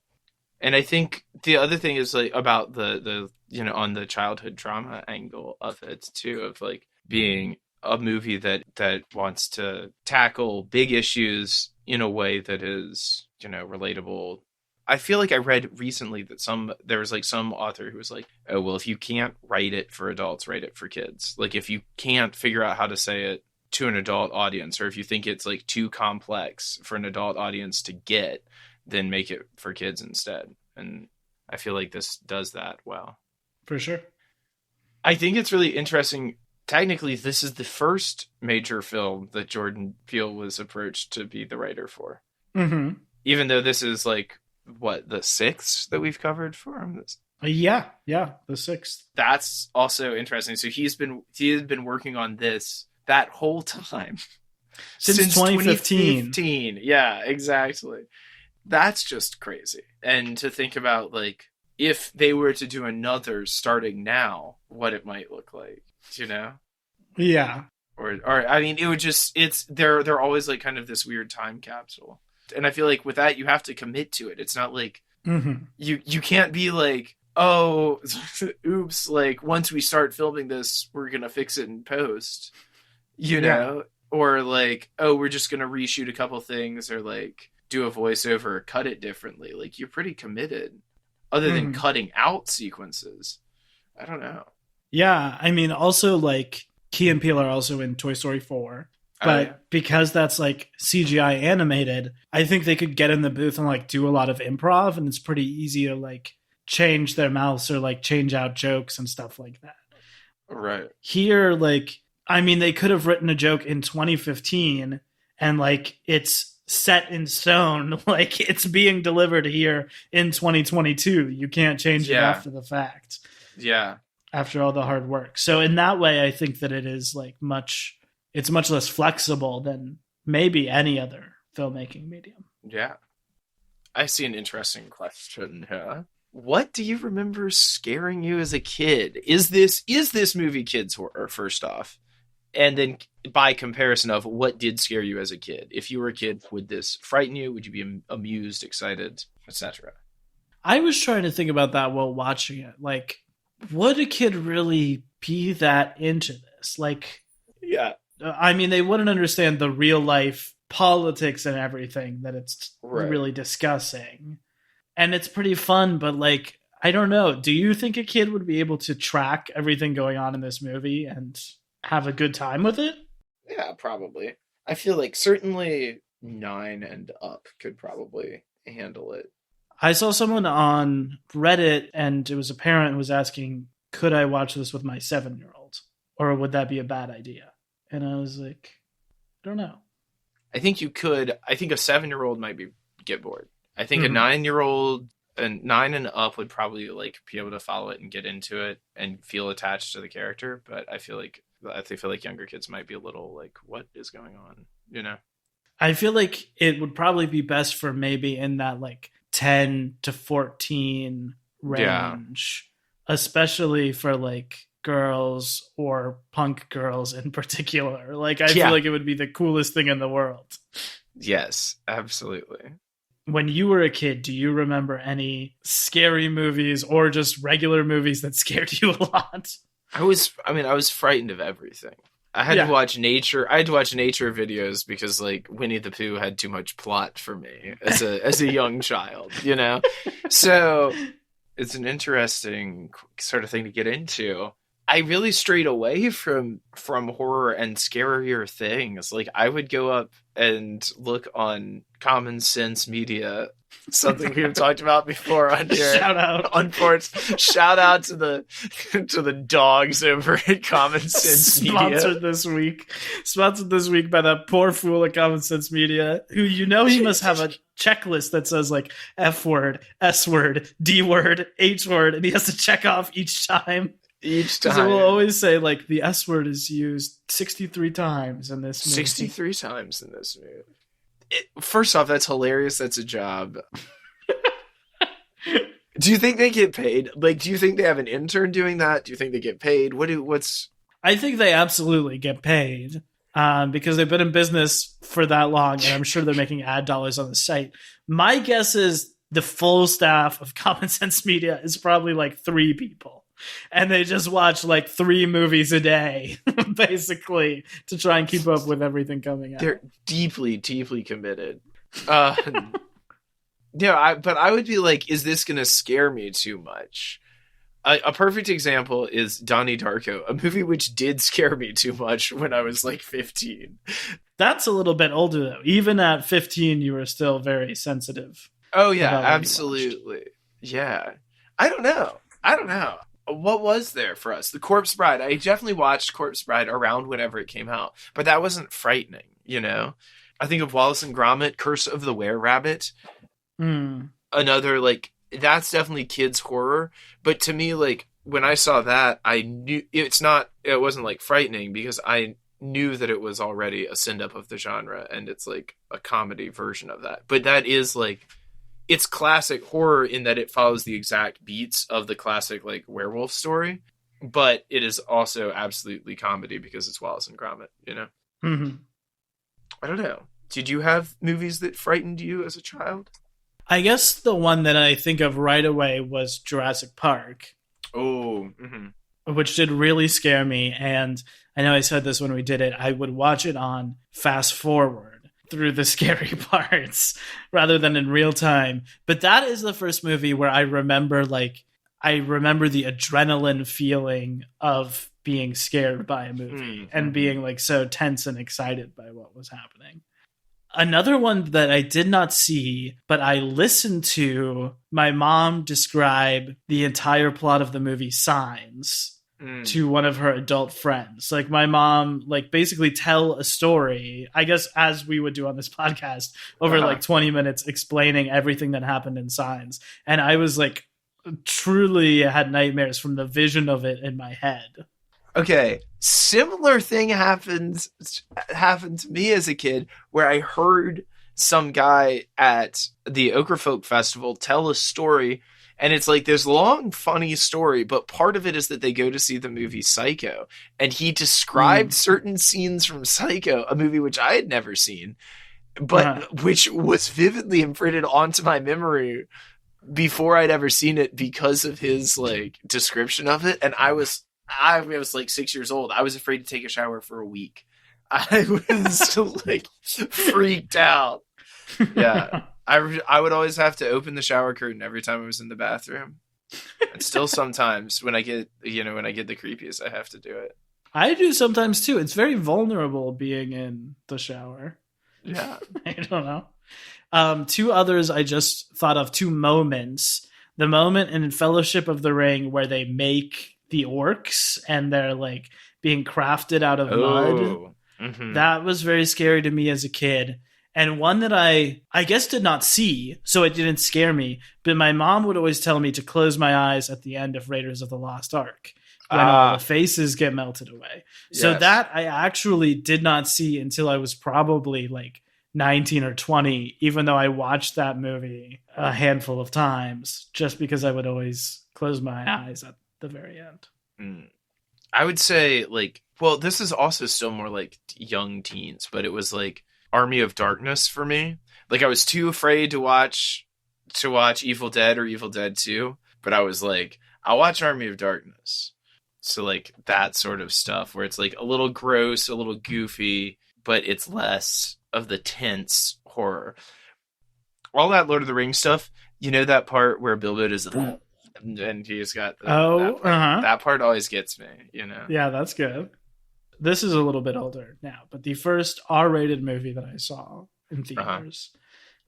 [SPEAKER 1] And I think the other thing is like about the you know, on the childhood trauma angle of it too, of like being a movie that wants to tackle big issues in a way that is, you know, relatable. I feel like I read recently that there was like some author who was like, oh, well, if you can't write it for adults, write it for kids. Like, if you can't figure out how to say it to an adult audience, or if you think it's like too complex for an adult audience to get, then make it for kids instead. And I feel like this does that well.
[SPEAKER 2] For sure.
[SPEAKER 1] I think it's really interesting. Technically, this is the first major film that Jordan Peele was approached to be the writer for.
[SPEAKER 2] Mm-hmm.
[SPEAKER 1] Even though this is like, what, the sixth that we've covered for him?
[SPEAKER 2] Yeah, the sixth.
[SPEAKER 1] That's also interesting. So he has been working on this that whole time.
[SPEAKER 2] Since 2015.
[SPEAKER 1] Yeah, exactly. That's just crazy. And to think about, like, if they were to do another starting now, what it might look like, you know?
[SPEAKER 2] Yeah.
[SPEAKER 1] Or I mean, it would just, they're always like kind of this weird time capsule. And I feel like with that, you have to commit to it. It's not like, you can't be like, oh, oops, like, once we start filming this, we're going to fix it in post, you know? Or like, oh, we're just going to reshoot a couple things, or like, do a voiceover or cut it differently. Like, you're pretty committed, other than cutting out sequences. I don't know.
[SPEAKER 2] Yeah, I mean, also like Key and Peele are also in Toy Story 4, but because that's like CGI animated, I think they could get in the booth and like do a lot of improv, and it's pretty easy to like change their mouths or like change out jokes and stuff like that.
[SPEAKER 1] Right.
[SPEAKER 2] Here, like, I mean, they could have written a joke in 2015 and like it's set in stone, like it's being delivered here in 2022. You can't change it after the fact.
[SPEAKER 1] Yeah.
[SPEAKER 2] After all the hard work. So in that way, I think that it is like it's much less flexible than maybe any other filmmaking medium. Yeah.
[SPEAKER 1] I see an interesting question here. What do you remember scaring you as a kid? Is this movie kids horror, first off? And then by comparison of what did scare you as a kid? If you were a kid, would this frighten you? Would you be amused, excited, etc.?
[SPEAKER 2] I was trying to think about that while watching it. Like, would a kid really be that into this? Like,
[SPEAKER 1] yeah.
[SPEAKER 2] I mean, they wouldn't understand the real life politics and everything that it's really discussing. And it's pretty fun, but like, I don't know. Do you think a kid would be able to track everything going on in this movie and have a good time with it?
[SPEAKER 1] Yeah, probably. I feel like certainly 9 and up could probably handle it.
[SPEAKER 2] I saw someone on Reddit, and it was a parent who was asking, could I watch this with my 7-year-old? Or would that be a bad idea? And I was like, I don't know.
[SPEAKER 1] I think you could. I think a 7-year-old might get bored. I think a 9-year-old and 9 and up would probably like be able to follow it and get into it and feel attached to the character. But I feel like younger kids might be a little like, what is going on? You know?
[SPEAKER 2] I feel like it would probably be best for maybe in that like 10 to 14 range, especially for like girls or punk girls in particular. Like, I feel like it would be the coolest thing in the world.
[SPEAKER 1] Yes, absolutely.
[SPEAKER 2] When you were a kid, do you remember any scary movies or just regular movies that scared you a lot?
[SPEAKER 1] I was frightened of everything. I had to watch nature videos because like Winnie the Pooh had too much plot for me as a young child, you know? So it's an interesting sort of thing to get into. I really strayed away from horror and scarier things. Like I would go up and look on Common Sense Media, something we've talked about before on here.
[SPEAKER 2] Shout out.
[SPEAKER 1] Shout out to the dogs over at Common Sense Media.
[SPEAKER 2] Sponsored this week by that poor fool at Common Sense Media, who he must have a checklist that says like F word, S word, D word, H word, and he has to check off each time. Because it will always say, like, the S word is used 63 times in this movie.
[SPEAKER 1] 63 times in this movie. First off, that's hilarious. That's a job. Do you think they get paid? Like, do you think they have an intern doing that? Do you think they get paid?
[SPEAKER 2] I think they absolutely get paid because they've been in business for that long, and I'm sure they're making ad dollars on the site. My guess is the full staff of Common Sense Media is probably like 3 people. And they just watch like 3 movies a day, basically, to try and keep up with everything coming out.
[SPEAKER 1] They're deeply, deeply committed. But I would be like, is this going to scare me too much? A perfect example is Donnie Darko, a movie which did scare me too much when I was like 15.
[SPEAKER 2] That's a little bit older, though. Even at 15, you were still very sensitive.
[SPEAKER 1] Oh, yeah, absolutely. Yeah. I don't know. What was there for us? The Corpse Bride. I definitely watched Corpse Bride around whenever it came out, but that wasn't frightening, you know? I think of Wallace and Gromit, Curse of the Were-Rabbit. Another, like, that's definitely kids' horror, but to me, like, when I saw that, I knew it wasn't, like, frightening because I knew that it was already a send-up of the genre, and it's, like, a comedy version of that. But that is, like, it's classic horror in that it follows the exact beats of the classic like werewolf story, but it is also absolutely comedy because it's Wallace and Gromit, you know?
[SPEAKER 2] Mm-hmm.
[SPEAKER 1] I don't know. Did you have movies that frightened you as a child?
[SPEAKER 2] I guess the one that I think of right away was Jurassic Park.
[SPEAKER 1] Oh, mm-hmm.
[SPEAKER 2] Which did really scare me. And I know I said this when we did it. I would watch it on fast forward through the scary parts rather than in real time. But that is the first movie where I remember the adrenaline feeling of being scared by a movie and being like so tense and excited by what was happening. Another one that I did not see, but I listened to my mom describe the entire plot of the movie Signs to one of her adult friends. Like my mom, like basically tell a story, I guess as we would do on this podcast, over like 20 minutes explaining everything that happened in Signs. And I was like, truly had nightmares from the vision of it in my head.
[SPEAKER 1] Okay, similar thing happened to me as a kid where I heard some guy at the Okerfolk Festival tell a story. And it's like this long, funny story, but part of it is that they go to see the movie Psycho. And he described certain scenes from Psycho, a movie which I had never seen, but which was vividly imprinted onto my memory before I'd ever seen it because of his like description of it. And I was like 6 years old. I was afraid to take a shower for a week. I was like freaked out. Yeah. I would always have to open the shower curtain every time I was in the bathroom. And still sometimes when I get the creepiest, I have to do it.
[SPEAKER 2] I do sometimes too. It's very vulnerable being in the shower.
[SPEAKER 1] Yeah.
[SPEAKER 2] I don't know. 2 others I just thought of, 2 moments. The moment in Fellowship of the Ring where they make the orcs and they're like being crafted out of mud.
[SPEAKER 1] Mm-hmm.
[SPEAKER 2] That was very scary to me as a kid. And one that I guess did not see, so it didn't scare me, but my mom would always tell me to close my eyes at the end of Raiders of the Lost Ark when all the faces get melted away. Yes. So that I actually did not see until I was probably like 19 or 20, even though I watched that movie a handful of times, just because I would always close my eyes at the very end.
[SPEAKER 1] I would say like, well, this is also still more like young teens, but it was like Army of Darkness for me. Like I was too afraid to watch Evil Dead or Evil Dead 2, but I was like, I'll watch Army of Darkness. So like that sort of stuff where it's like a little gross, a little goofy, but it's less of the tense horror. All that Lord of the Rings stuff, you know that part where Bilbo does and he's got that part always gets me, you know.
[SPEAKER 2] Yeah, that's good. This is a little bit older now, but the first R-rated movie that I saw in theaters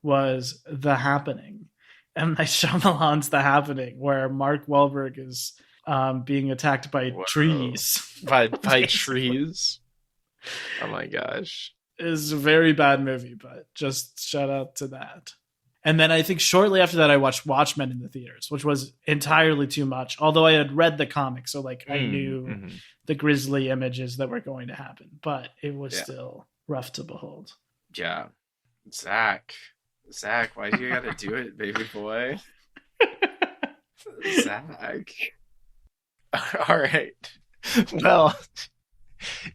[SPEAKER 2] was The Happening. M. Night Shyamalan's The Happening, where Mark Wahlberg is being attacked by trees.
[SPEAKER 1] By trees? Oh my gosh.
[SPEAKER 2] It's a very bad movie, but just shout out to that. And then I think shortly after that, I watched Watchmen in the theaters, which was entirely too much. Although I had read the comic, so like I knew the grisly images that were going to happen, but it was still rough to behold.
[SPEAKER 1] Yeah. Zach, why do you gotta do it, baby boy? Zach. All right. Well,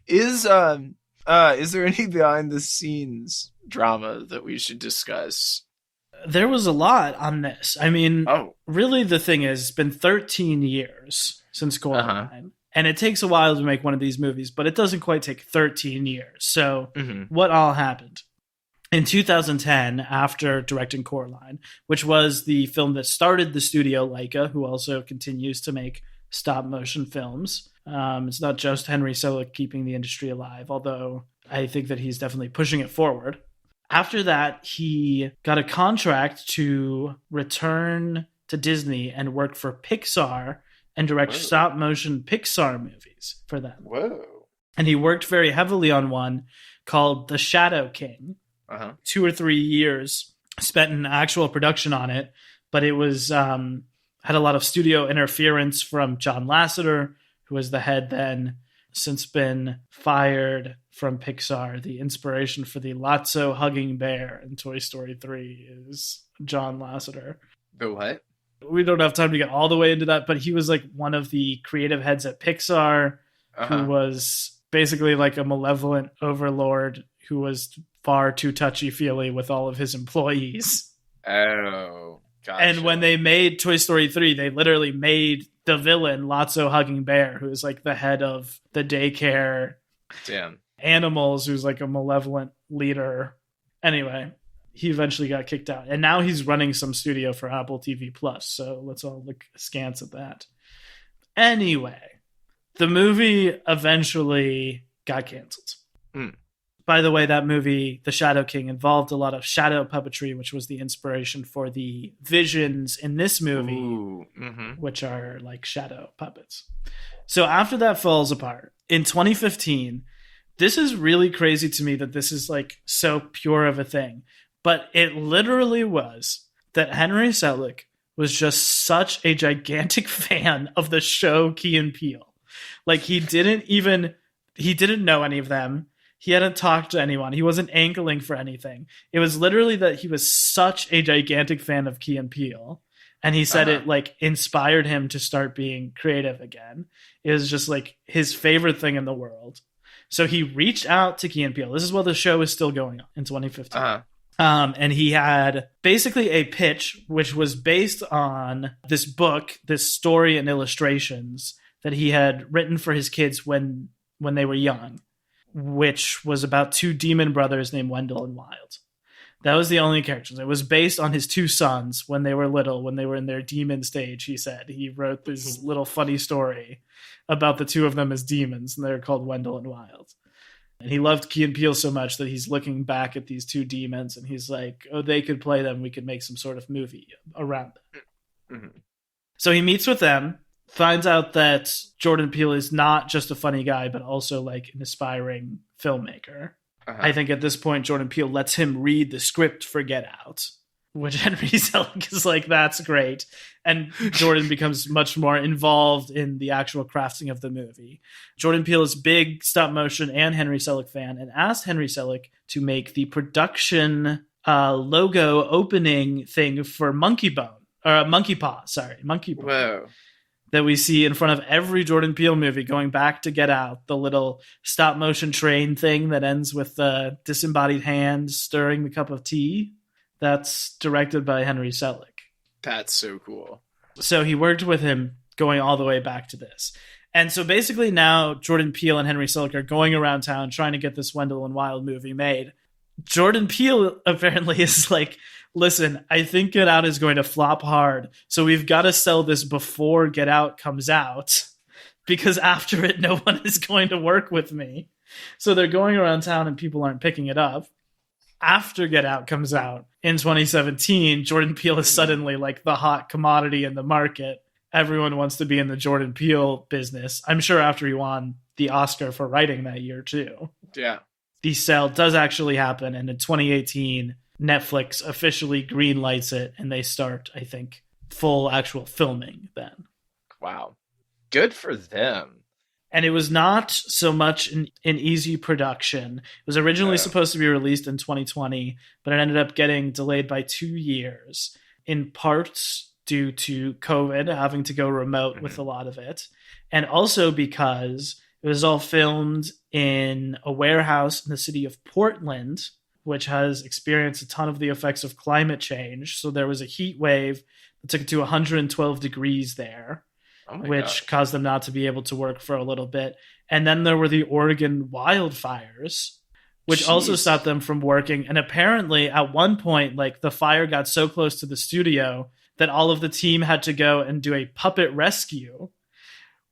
[SPEAKER 1] is there any behind the scenes drama that we should discuss?
[SPEAKER 2] There was a lot on this. I mean, really the thing is, it's been 13 years since Coraline. And it takes a while to make one of these movies, but it doesn't quite take 13 years. So what all happened? In 2010, after directing Coraline, which was the film that started the studio Laika, who also continues to make stop-motion films. It's not just Henry Selick keeping the industry alive, although I think that he's definitely pushing it forward. After that, he got a contract to return to Disney and work for Pixar and direct stop-motion Pixar movies for them.
[SPEAKER 1] Whoa.
[SPEAKER 2] And he worked very heavily on one called The Shadow King. 2 or 3 years spent in actual production on it, but it was had a lot of studio interference from John Lasseter, who was the head then, since been fired from Pixar. The inspiration for the Lotso hugging bear in Toy Story 3 is John Lasseter.
[SPEAKER 1] The what?
[SPEAKER 2] We don't have time to get all the way into that, but he was like one of the creative heads at Pixar, who was basically like a malevolent overlord who was far too touchy-feely with all of his employees.
[SPEAKER 1] Oh, gotcha.
[SPEAKER 2] And when they made Toy Story 3, they literally made the villain Lotso Hugging Bear, who is like the head of the daycare animals, who's like a malevolent leader. Anyway, he eventually got kicked out. And now he's running some studio for Apple TV Plus, so let's all look askance at that. Anyway, the movie eventually got canceled. By the way, that movie, The Shadow King, involved a lot of shadow puppetry, which was the inspiration for the visions in this movie, which are like shadow puppets. So after that falls apart, in 2015, this is really crazy to me that this is like so pure of a thing, but it literally was that Henry Selick was just such a gigantic fan of the show Key and Peele. Like he didn't know any of them. He hadn't talked to anyone. He wasn't angling for anything. It was literally that he was such a gigantic fan of Key and Peele. And he said it like inspired him to start being creative again. It was just like his favorite thing in the world. So he reached out to Key and Peele. This is while the show is still going on in 2015. And he had basically a pitch, which was based on this book, this story and illustrations that he had written for his kids when they were young, which was about two demon brothers named Wendell and Wild. That was the only characters. It was based on his two sons when they were little, when they were in their demon stage, he said. He wrote this little funny story about the two of them as demons, and they're called Wendell and Wild. And he loved Key and Peele so much that he's looking back at these two demons, and he's like, oh, they could play them. We could make some sort of movie around them. So he meets with them, finds out that Jordan Peele is not just a funny guy, but also like an aspiring filmmaker. I think at this point, Jordan Peele lets him read the script for Get Out, which Henry Selick is like, that's great. And Jordan becomes much more involved in the actual crafting of the movie. Jordan Peele is a big stop motion and Henry Selick fan and asked Henry Selick to make the production logo opening thing for Monkey Paw. Monkey Paw.
[SPEAKER 1] Whoa.
[SPEAKER 2] that we see in front of every Jordan Peele movie, going back to Get Out, the little stop motion train thing that ends with the disembodied hand stirring the cup of tea. That's directed by Henry Selick.
[SPEAKER 1] That's so cool.
[SPEAKER 2] So he worked with him going all the way back to this. And so basically now Jordan Peele and Henry Selick are going around town trying to get this Wendell and Wild movie made. Jordan Peele apparently is like, listen, I think Get Out is going to flop hard, so we've got to sell this before Get Out comes out, because after it, no one is going to work with me. So they're going around town and people aren't picking it up. After Get Out comes out in 2017, Jordan Peele is suddenly like the hot commodity in the market. Everyone wants to be in the Jordan Peele business. I'm sure after he won the Oscar for writing that year too.
[SPEAKER 1] Yeah.
[SPEAKER 2] The sale does actually happen, and in 2018, Netflix officially greenlights it, and they start, I think, full actual filming then.
[SPEAKER 1] Wow. Good for them.
[SPEAKER 2] And it was not so much an easy production. It was originally supposed to be released in 2020, but it ended up getting delayed by 2 years, in parts due to COVID, having to go remote with a lot of it, and also because it was all filmed in a warehouse in the city of Portland, which has experienced a ton of the effects of climate change. So there was a heat wave that took it to 112 degrees there, which caused them not to be able to work for a little bit. And then there were the Oregon wildfires, which also stopped them from working. And apparently at one point, like, the fire got so close to the studio that all of the team had to go and do a puppet rescue.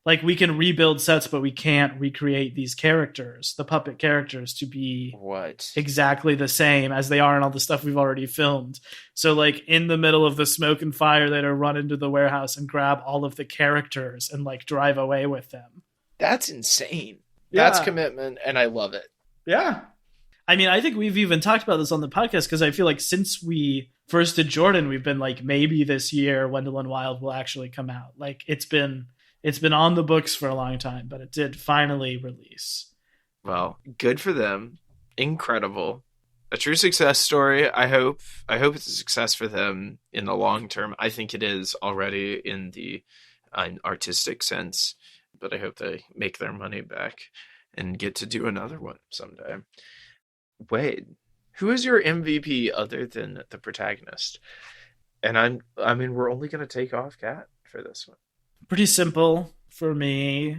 [SPEAKER 2] Like, we can rebuild sets, but we can't recreate these characters, the puppet characters, to be exactly the same as they are in all the stuff we've already filmed. So, like, in the middle of the smoke and fire, they had to run into the warehouse and grab all of the characters and, like, drive away with them.
[SPEAKER 1] That's insane. Yeah. That's commitment, and I love it.
[SPEAKER 2] Yeah. I mean, I think we've even talked about this on the podcast, because I feel like since we first did Jordan, we've been like, maybe this year Wendell and Wild will actually come out. Like, it's been on the books for a long time, but it did finally release.
[SPEAKER 1] Well, good for them. Incredible. A true success story. I hope it's a success for them in the long term. I think it is already in the artistic sense, but I hope they make their money back and get to do another one someday. Wade, who is your MVP other than the protagonist? And I mean, we're only going to take off Kat for this one.
[SPEAKER 2] Pretty simple for me.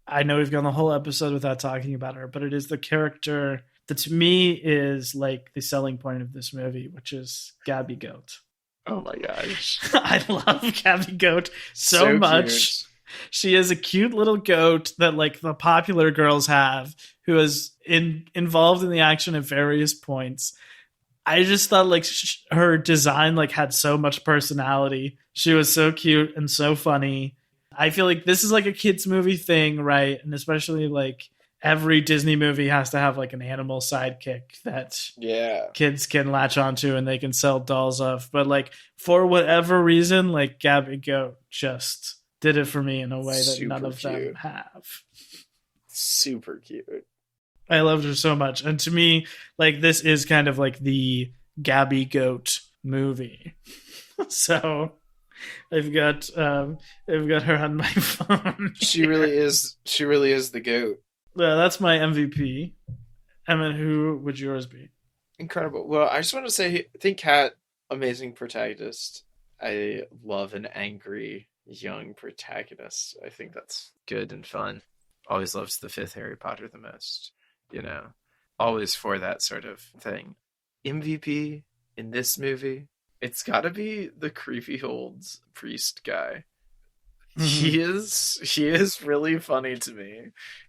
[SPEAKER 2] I know we've gone the whole episode without talking about her, but it is the character that to me is like the selling point of this movie, which is Gabby Goat.
[SPEAKER 1] Oh my gosh.
[SPEAKER 2] I love Gabby Goat so much. Cute. She is a cute little goat that like the popular girls have, who is involved in the action at various points. I just thought like her design like had so much personality. She was so cute and so funny. I feel like this is like a kids movie thing, right? And especially like every Disney movie has to have like an animal sidekick that kids can latch onto and they can sell dolls of. But like for whatever reason, like Gabby Goat just did it for me in a way that none of them have.
[SPEAKER 1] Super cute.
[SPEAKER 2] I loved her so much. And to me, like this is kind of like the Gabby Goat movie. So I've got her on my phone.
[SPEAKER 1] She really is the goat.
[SPEAKER 2] Yeah, that's my MVP. Emma, who would yours be?
[SPEAKER 1] Incredible. Well, I just want to say, I think Kat, amazing protagonist. I love an angry young protagonist. I think that's good and fun. Always loves the fifth Harry Potter the most. You know, always for that sort of thing. MVP in this movie, it's got to be the creepy old priest guy. Mm-hmm. He is really funny to me.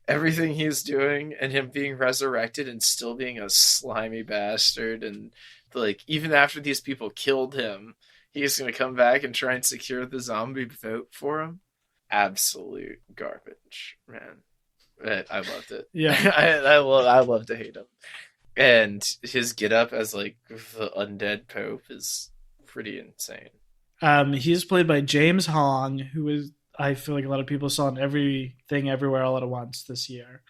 [SPEAKER 1] Everything he's doing and him being resurrected and still being a slimy bastard, and like even after these people killed him, he's going to come back and try and secure the zombie vote for him. Absolute garbage, man. I loved it. Yeah, I love to hate him. And his get up as like the undead pope is pretty insane.
[SPEAKER 2] He's played by James Hong, who is, I feel like a lot of people saw in Everything Everywhere All at Once this year.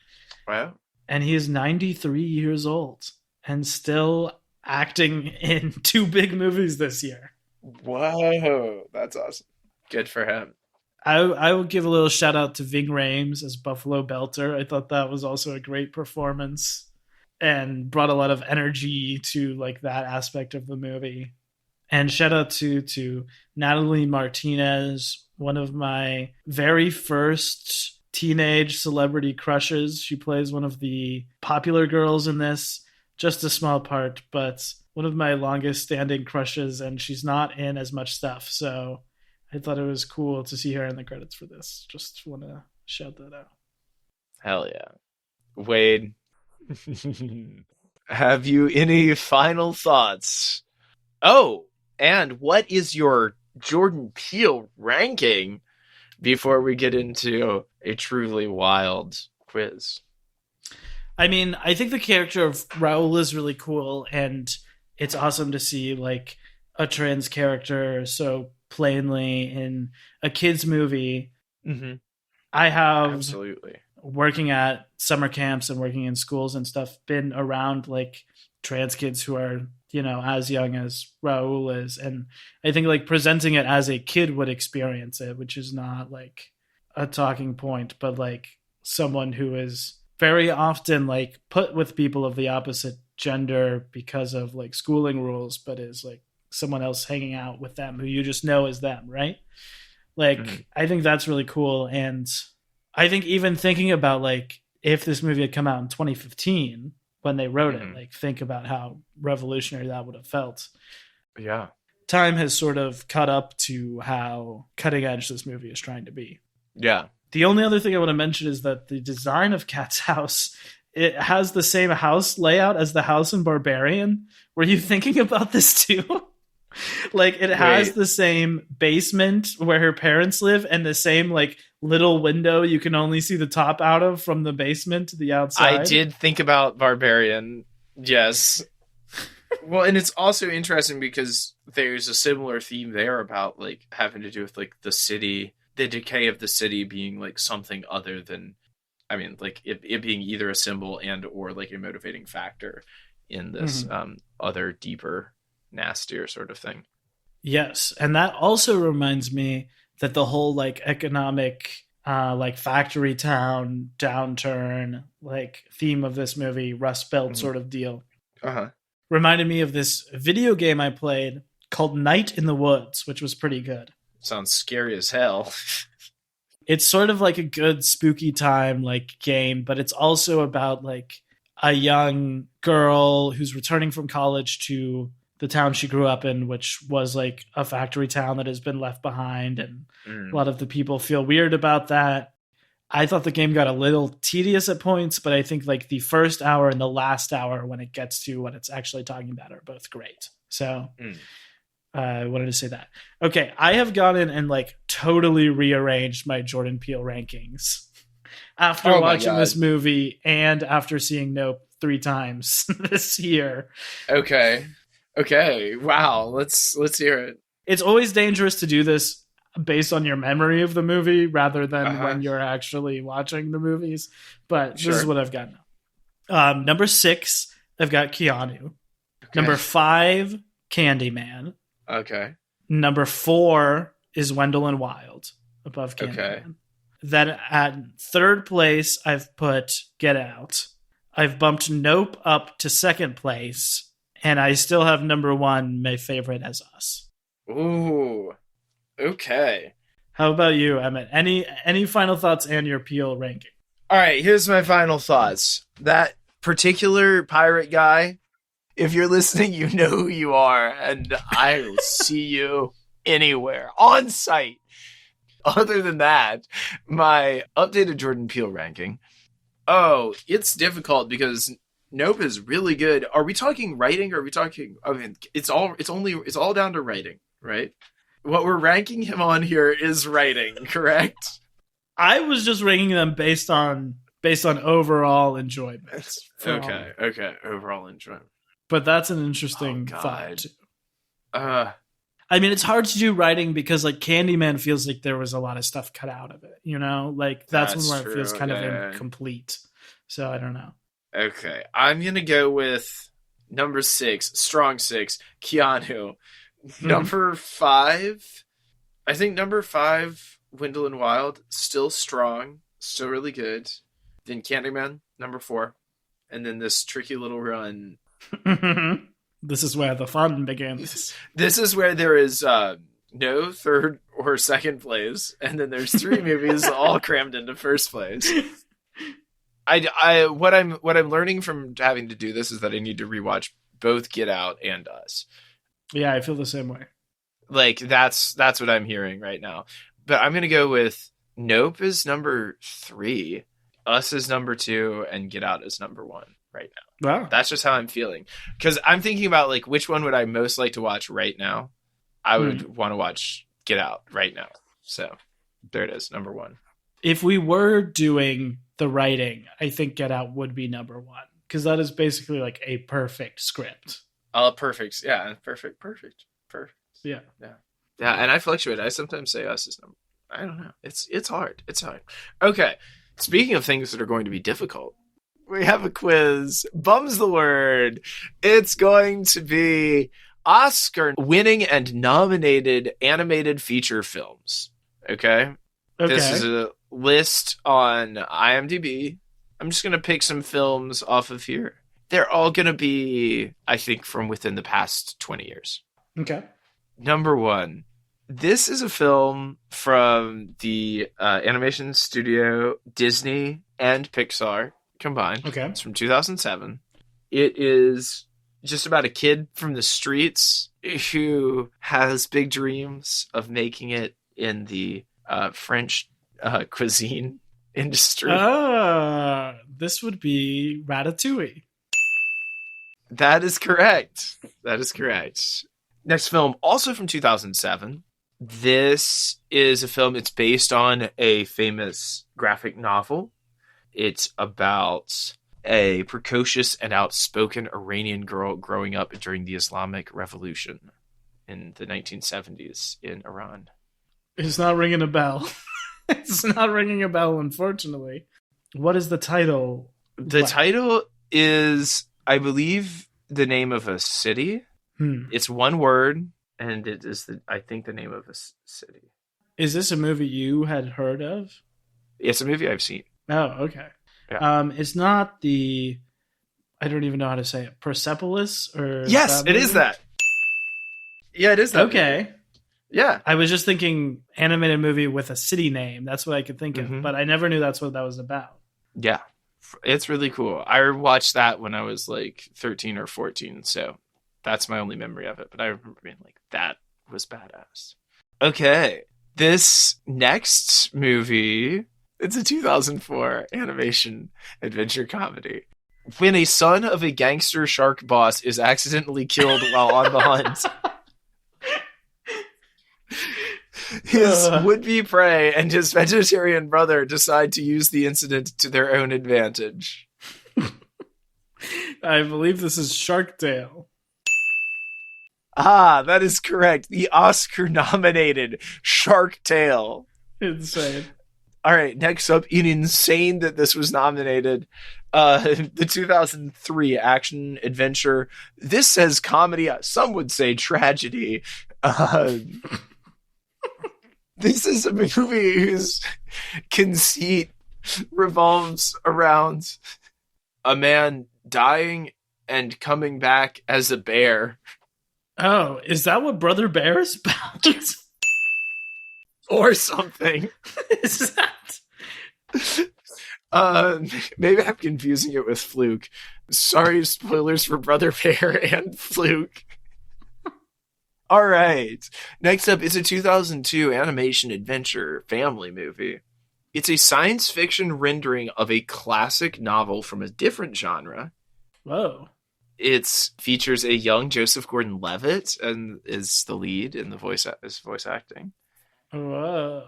[SPEAKER 1] Wow.
[SPEAKER 2] And he is 93 years old and still acting in 2 big movies this year.
[SPEAKER 1] Whoa, that's awesome. Good for him.
[SPEAKER 2] I will give a little shout out to Ving Rhames as Buffalo Belter. I thought that was also a great performance and brought a lot of energy to like that aspect of the movie. And shout out to Natalie Martinez, one of my very first teenage celebrity crushes. She plays one of the popular girls in this, just a small part, but one of my longest standing crushes, and she's not in as much stuff. So I thought it was cool to see her in the credits for this. Just want to shout that out.
[SPEAKER 1] Hell yeah. Wade, have you any final thoughts? Oh, and what is your Jordan Peele ranking before we get into a truly wild quiz?
[SPEAKER 2] I mean, I think the character of Raul is really cool, and it's awesome to see like a trans character so plainly in a kid's movie.
[SPEAKER 1] Mm-hmm.
[SPEAKER 2] I have
[SPEAKER 1] absolutely,
[SPEAKER 2] working at summer camps and working in schools and stuff, been around like trans kids who are, you know, as young as Raul is. And I think like presenting it as a kid would experience it, which is not like a talking point, but like someone who is very often like put with people of the opposite gender because of like schooling rules, but is like someone else hanging out with them who you just know is them, right? Like, I think that's really cool. And I think even thinking about like if this movie had come out in 2015 when they wrote it, like think about how revolutionary that would have felt.
[SPEAKER 1] Yeah.
[SPEAKER 2] Time has sort of caught up to how cutting edge this movie is trying to be.
[SPEAKER 1] Yeah.
[SPEAKER 2] The only other thing I want to mention is that the design of Kat's house, it has the same house layout as the house in Barbarian. Were you thinking about this too? Like it has the same basement where her parents live and the same like little window you can only see the top out of from the basement to the outside.
[SPEAKER 1] I did think about Barbarian. Yes. Well, and it's also interesting because there's a similar theme there about like having to do with like the city, the decay of the city being like something other than, I mean, like it being either a symbol and or like a motivating factor in this other deeper, nastier sort of thing.
[SPEAKER 2] Yes, and that also reminds me that the whole like economic like factory town downturn like theme of this movie, Rust Belt sort of deal, reminded me of this video game I played called Night in the Woods, which was pretty good.
[SPEAKER 1] Sounds scary as hell.
[SPEAKER 2] It's sort of like a good spooky time like game, but it's also about like a young girl who's returning from college to the town she grew up in, which was like a factory town that has been left behind. And a lot of the people feel weird about that. I thought the game got a little tedious at points, but I think like the first hour and the last hour when it gets to what it's actually talking about are both great. So I wanted to say that. Okay. I have gone in and like totally rearranged my Jordan Peele rankings after watching this movie and after seeing Nope 3 times this year.
[SPEAKER 1] Okay. Wow. Let's hear it.
[SPEAKER 2] It's always dangerous to do this based on your memory of the movie rather than when you're actually watching the movies. But this is what I've got now. Number 6, I've got Keanu. Okay. Number 5, Candyman.
[SPEAKER 1] Okay.
[SPEAKER 2] Number 4 is Wendell and Wild above Candyman. Okay. Then at 3rd place, I've put Get Out. I've bumped Nope up to 2nd place. And I still have number 1, my favorite, as Us.
[SPEAKER 1] Ooh, okay.
[SPEAKER 2] How about you, Emmett? Any final thoughts and your Peele ranking?
[SPEAKER 1] All right, here's my final thoughts. That particular pirate guy, if you're listening, you know who you are, and I will see you anywhere, on site. Other than that, my updated Jordan Peele ranking. Oh, it's difficult because Nope is really good. Are we talking writing or are we talking, I mean, it's all down to writing, right? What we're ranking him on here is writing, correct?
[SPEAKER 2] I was just ranking them based on overall enjoyment.
[SPEAKER 1] Okay, overall enjoyment.
[SPEAKER 2] But that's an interesting thought. I mean, it's hard to do writing because like Candyman feels like there was a lot of stuff cut out of it, you know? Like that's when it feels kind of incomplete. So I don't know.
[SPEAKER 1] Okay, I'm going to go with number 6, strong 6, Keanu. Number 5, I think number 5 Wendell and Wild, still strong, still really good. Then Candyman, number 4. And then this tricky little run.
[SPEAKER 2] This is where the fun begins.
[SPEAKER 1] This is where there is no third or second place, and then there's 3 movies all crammed into first place. What I'm learning from having to do this is that I need to rewatch both Get Out and Us.
[SPEAKER 2] Yeah, I feel the same way.
[SPEAKER 1] Like that's what I'm hearing right now. But I'm gonna go with Nope is number 3, Us is number 2, and Get Out is number 1 right now.
[SPEAKER 2] Wow.
[SPEAKER 1] That's just how I'm feeling. Because I'm thinking about like which one would I most like to watch right now. I would want to watch Get Out right now. So there it is, number 1.
[SPEAKER 2] If we were doing the writing, I think Get Out would be number 1. Because that is basically like a perfect script.
[SPEAKER 1] Oh, perfect. Yeah, perfect.
[SPEAKER 2] Yeah.
[SPEAKER 1] Yeah, and I fluctuate. I sometimes say Us is number. I don't know. It's hard. It's hard. Okay. Speaking of things that are going to be difficult, we have a quiz. Bum's the word. It's going to be Oscar-winning and nominated animated feature films. Okay? This is a list on IMDb. I'm just going to pick some films off of here. They're all going to be, I think, from within the past 20 years.
[SPEAKER 2] Okay.
[SPEAKER 1] Number 1. This is a film from the animation studio Disney and Pixar combined.
[SPEAKER 2] Okay.
[SPEAKER 1] It's from 2007. It is just about a kid from the streets who has big dreams of making it in the French cuisine industry.
[SPEAKER 2] This would be Ratatouille.
[SPEAKER 1] That is correct. Next film, also from 2007. This is a film. It's based on a famous graphic novel. It's about a precocious and outspoken Iranian girl growing up during the Islamic Revolution in the 1970s in Iran.
[SPEAKER 2] It's not ringing a bell. It's not ringing a bell, unfortunately. What is the title?
[SPEAKER 1] The title is, I believe, the name of a city. It's one word, and it is, I think, the name of a city.
[SPEAKER 2] Is this a movie you had heard of?
[SPEAKER 1] It's a movie I've seen.
[SPEAKER 2] Oh, okay.
[SPEAKER 1] Yeah.
[SPEAKER 2] It's not the, I don't even know how to say it, Persepolis? Or
[SPEAKER 1] yes, it is that. Yeah, it is that.
[SPEAKER 2] Okay.
[SPEAKER 1] Movie. Yeah.
[SPEAKER 2] I was just thinking animated movie with a city name. That's what I could think of, but I never knew that's what that was about.
[SPEAKER 1] Yeah. It's really cool. I watched that when I was like 13 or 14, so that's my only memory of it. But I remember being like, that was badass. Okay. This next movie, it's a 2004 animation adventure comedy. When a son of a gangster shark boss is accidentally killed while on the hunt, his would-be prey and his vegetarian brother decide to use the incident to their own advantage.
[SPEAKER 2] I believe this is Shark Tale.
[SPEAKER 1] Ah, that is correct. The Oscar-nominated Shark Tale.
[SPEAKER 2] Insane.
[SPEAKER 1] All right, next up, in insane that this was nominated, the 2003 action adventure. This says comedy. Some would say tragedy. This is a movie whose conceit revolves around a man dying and coming back as a bear.
[SPEAKER 2] Oh, is that what Brother Bear is about?
[SPEAKER 1] Or something.
[SPEAKER 2] Is that?
[SPEAKER 1] Maybe I'm confusing it with Fluke. Sorry, spoilers for Brother Bear and Fluke. All right. Next up is a 2002 animation adventure family movie. It's a science fiction rendering of a classic novel from a different genre.
[SPEAKER 2] Whoa.
[SPEAKER 1] It features a young Joseph Gordon-Levitt and is the lead in the voice acting.
[SPEAKER 2] Whoa.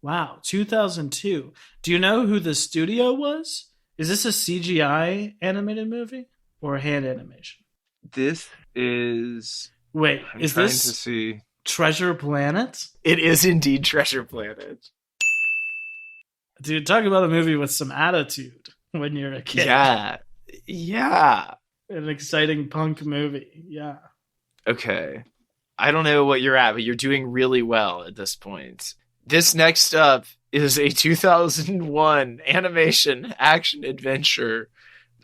[SPEAKER 2] Wow. 2002. Do you know who the studio was? Is this a CGI animated movie or hand animation?
[SPEAKER 1] This is...
[SPEAKER 2] Wait, is this
[SPEAKER 1] to see.
[SPEAKER 2] Treasure Planet?
[SPEAKER 1] It is indeed Treasure Planet.
[SPEAKER 2] Dude, talk about a movie with some attitude when you're a kid.
[SPEAKER 1] Yeah.
[SPEAKER 2] An exciting punk movie. Yeah.
[SPEAKER 1] Okay. I don't know what you're at, but you're doing really well at this point. This next up is a 2001 animation action adventure,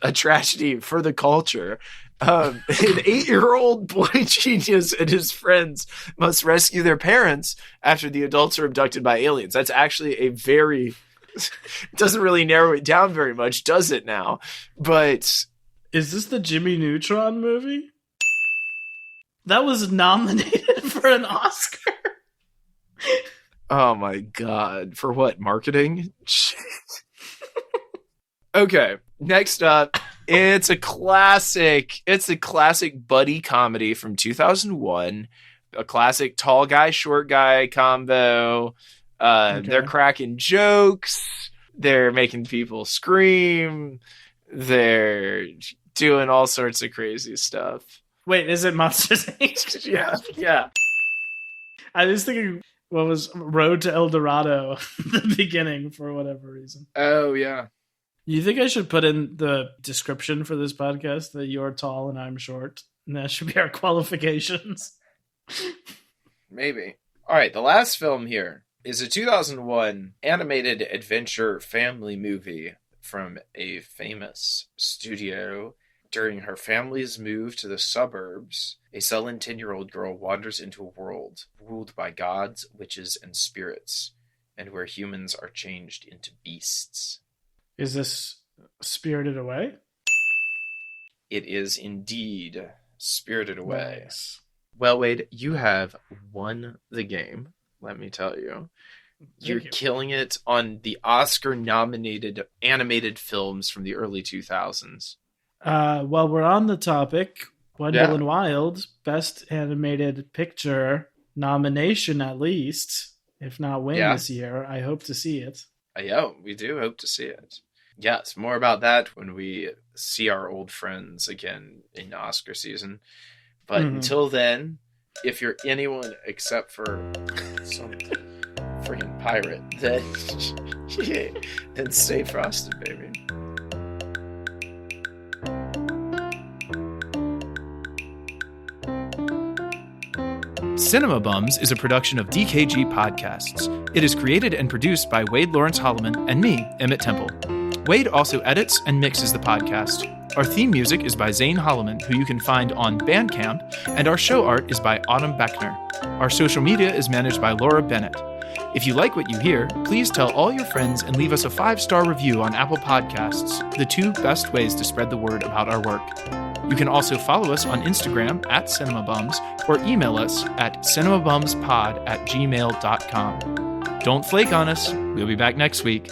[SPEAKER 1] a tragedy for the culture. An 8-year-old boy genius and his friends must rescue their parents after the adults are abducted by aliens. That's actually a very... It doesn't really narrow it down very much, does it now? But...
[SPEAKER 2] Is this the Jimmy Neutron movie? That was nominated for an Oscar.
[SPEAKER 1] Oh my god. For what? Marketing? Okay. Next up, it's a classic. It's a classic buddy comedy from 2001. A classic tall guy, short guy combo.
[SPEAKER 2] Okay.
[SPEAKER 1] They're cracking jokes. They're making people scream. They're doing all sorts of crazy stuff.
[SPEAKER 2] Wait, is it Monsters Inc.?
[SPEAKER 1] Yeah.
[SPEAKER 2] I was thinking what was Road to El Dorado at the beginning for whatever reason.
[SPEAKER 1] Oh, yeah.
[SPEAKER 2] You think I should put in the description for this podcast that you're tall and I'm short? And that should be our qualifications.
[SPEAKER 1] Maybe. All right, the last film here is a 2001 animated adventure family movie from a famous studio. During her family's move to the suburbs, a sullen 10-year-old girl wanders into a world ruled by gods, witches, and spirits, and where humans are changed into beasts.
[SPEAKER 2] Is this Spirited Away?
[SPEAKER 1] It is indeed Spirited Away.
[SPEAKER 2] Nice.
[SPEAKER 1] Well, Wade, you have won the game, let me tell you. You're killing it on the Oscar-nominated animated films from the early 2000s.
[SPEAKER 2] While we're on the topic, Wendell and Wild, Best Animated Picture nomination at least, if not win this year. I hope to see it.
[SPEAKER 1] Yeah, we do hope to see it. Yes, more about that when we see our old friends again in Oscar season. But until then, if you're anyone except for some freaking pirate, then stay frosted, baby. Cinema Bums is a production of DKG Podcasts. It is created and produced by Wade Lawrence Holloman and me, Emmett Temple. Wade also edits and mixes the podcast. Our theme music is by Zane Holloman, who you can find on Bandcamp, and our show art is by Autumn Beckner. Our social media is managed by Laura Bennett. If you like what you hear, please tell all your friends and leave us a 5-star review on Apple Podcasts, the 2 best ways to spread the word about our work. You can also follow us on Instagram @CinemaBums or email us at cinemabumspod@gmail.com. Don't flake on us. We'll be back next week.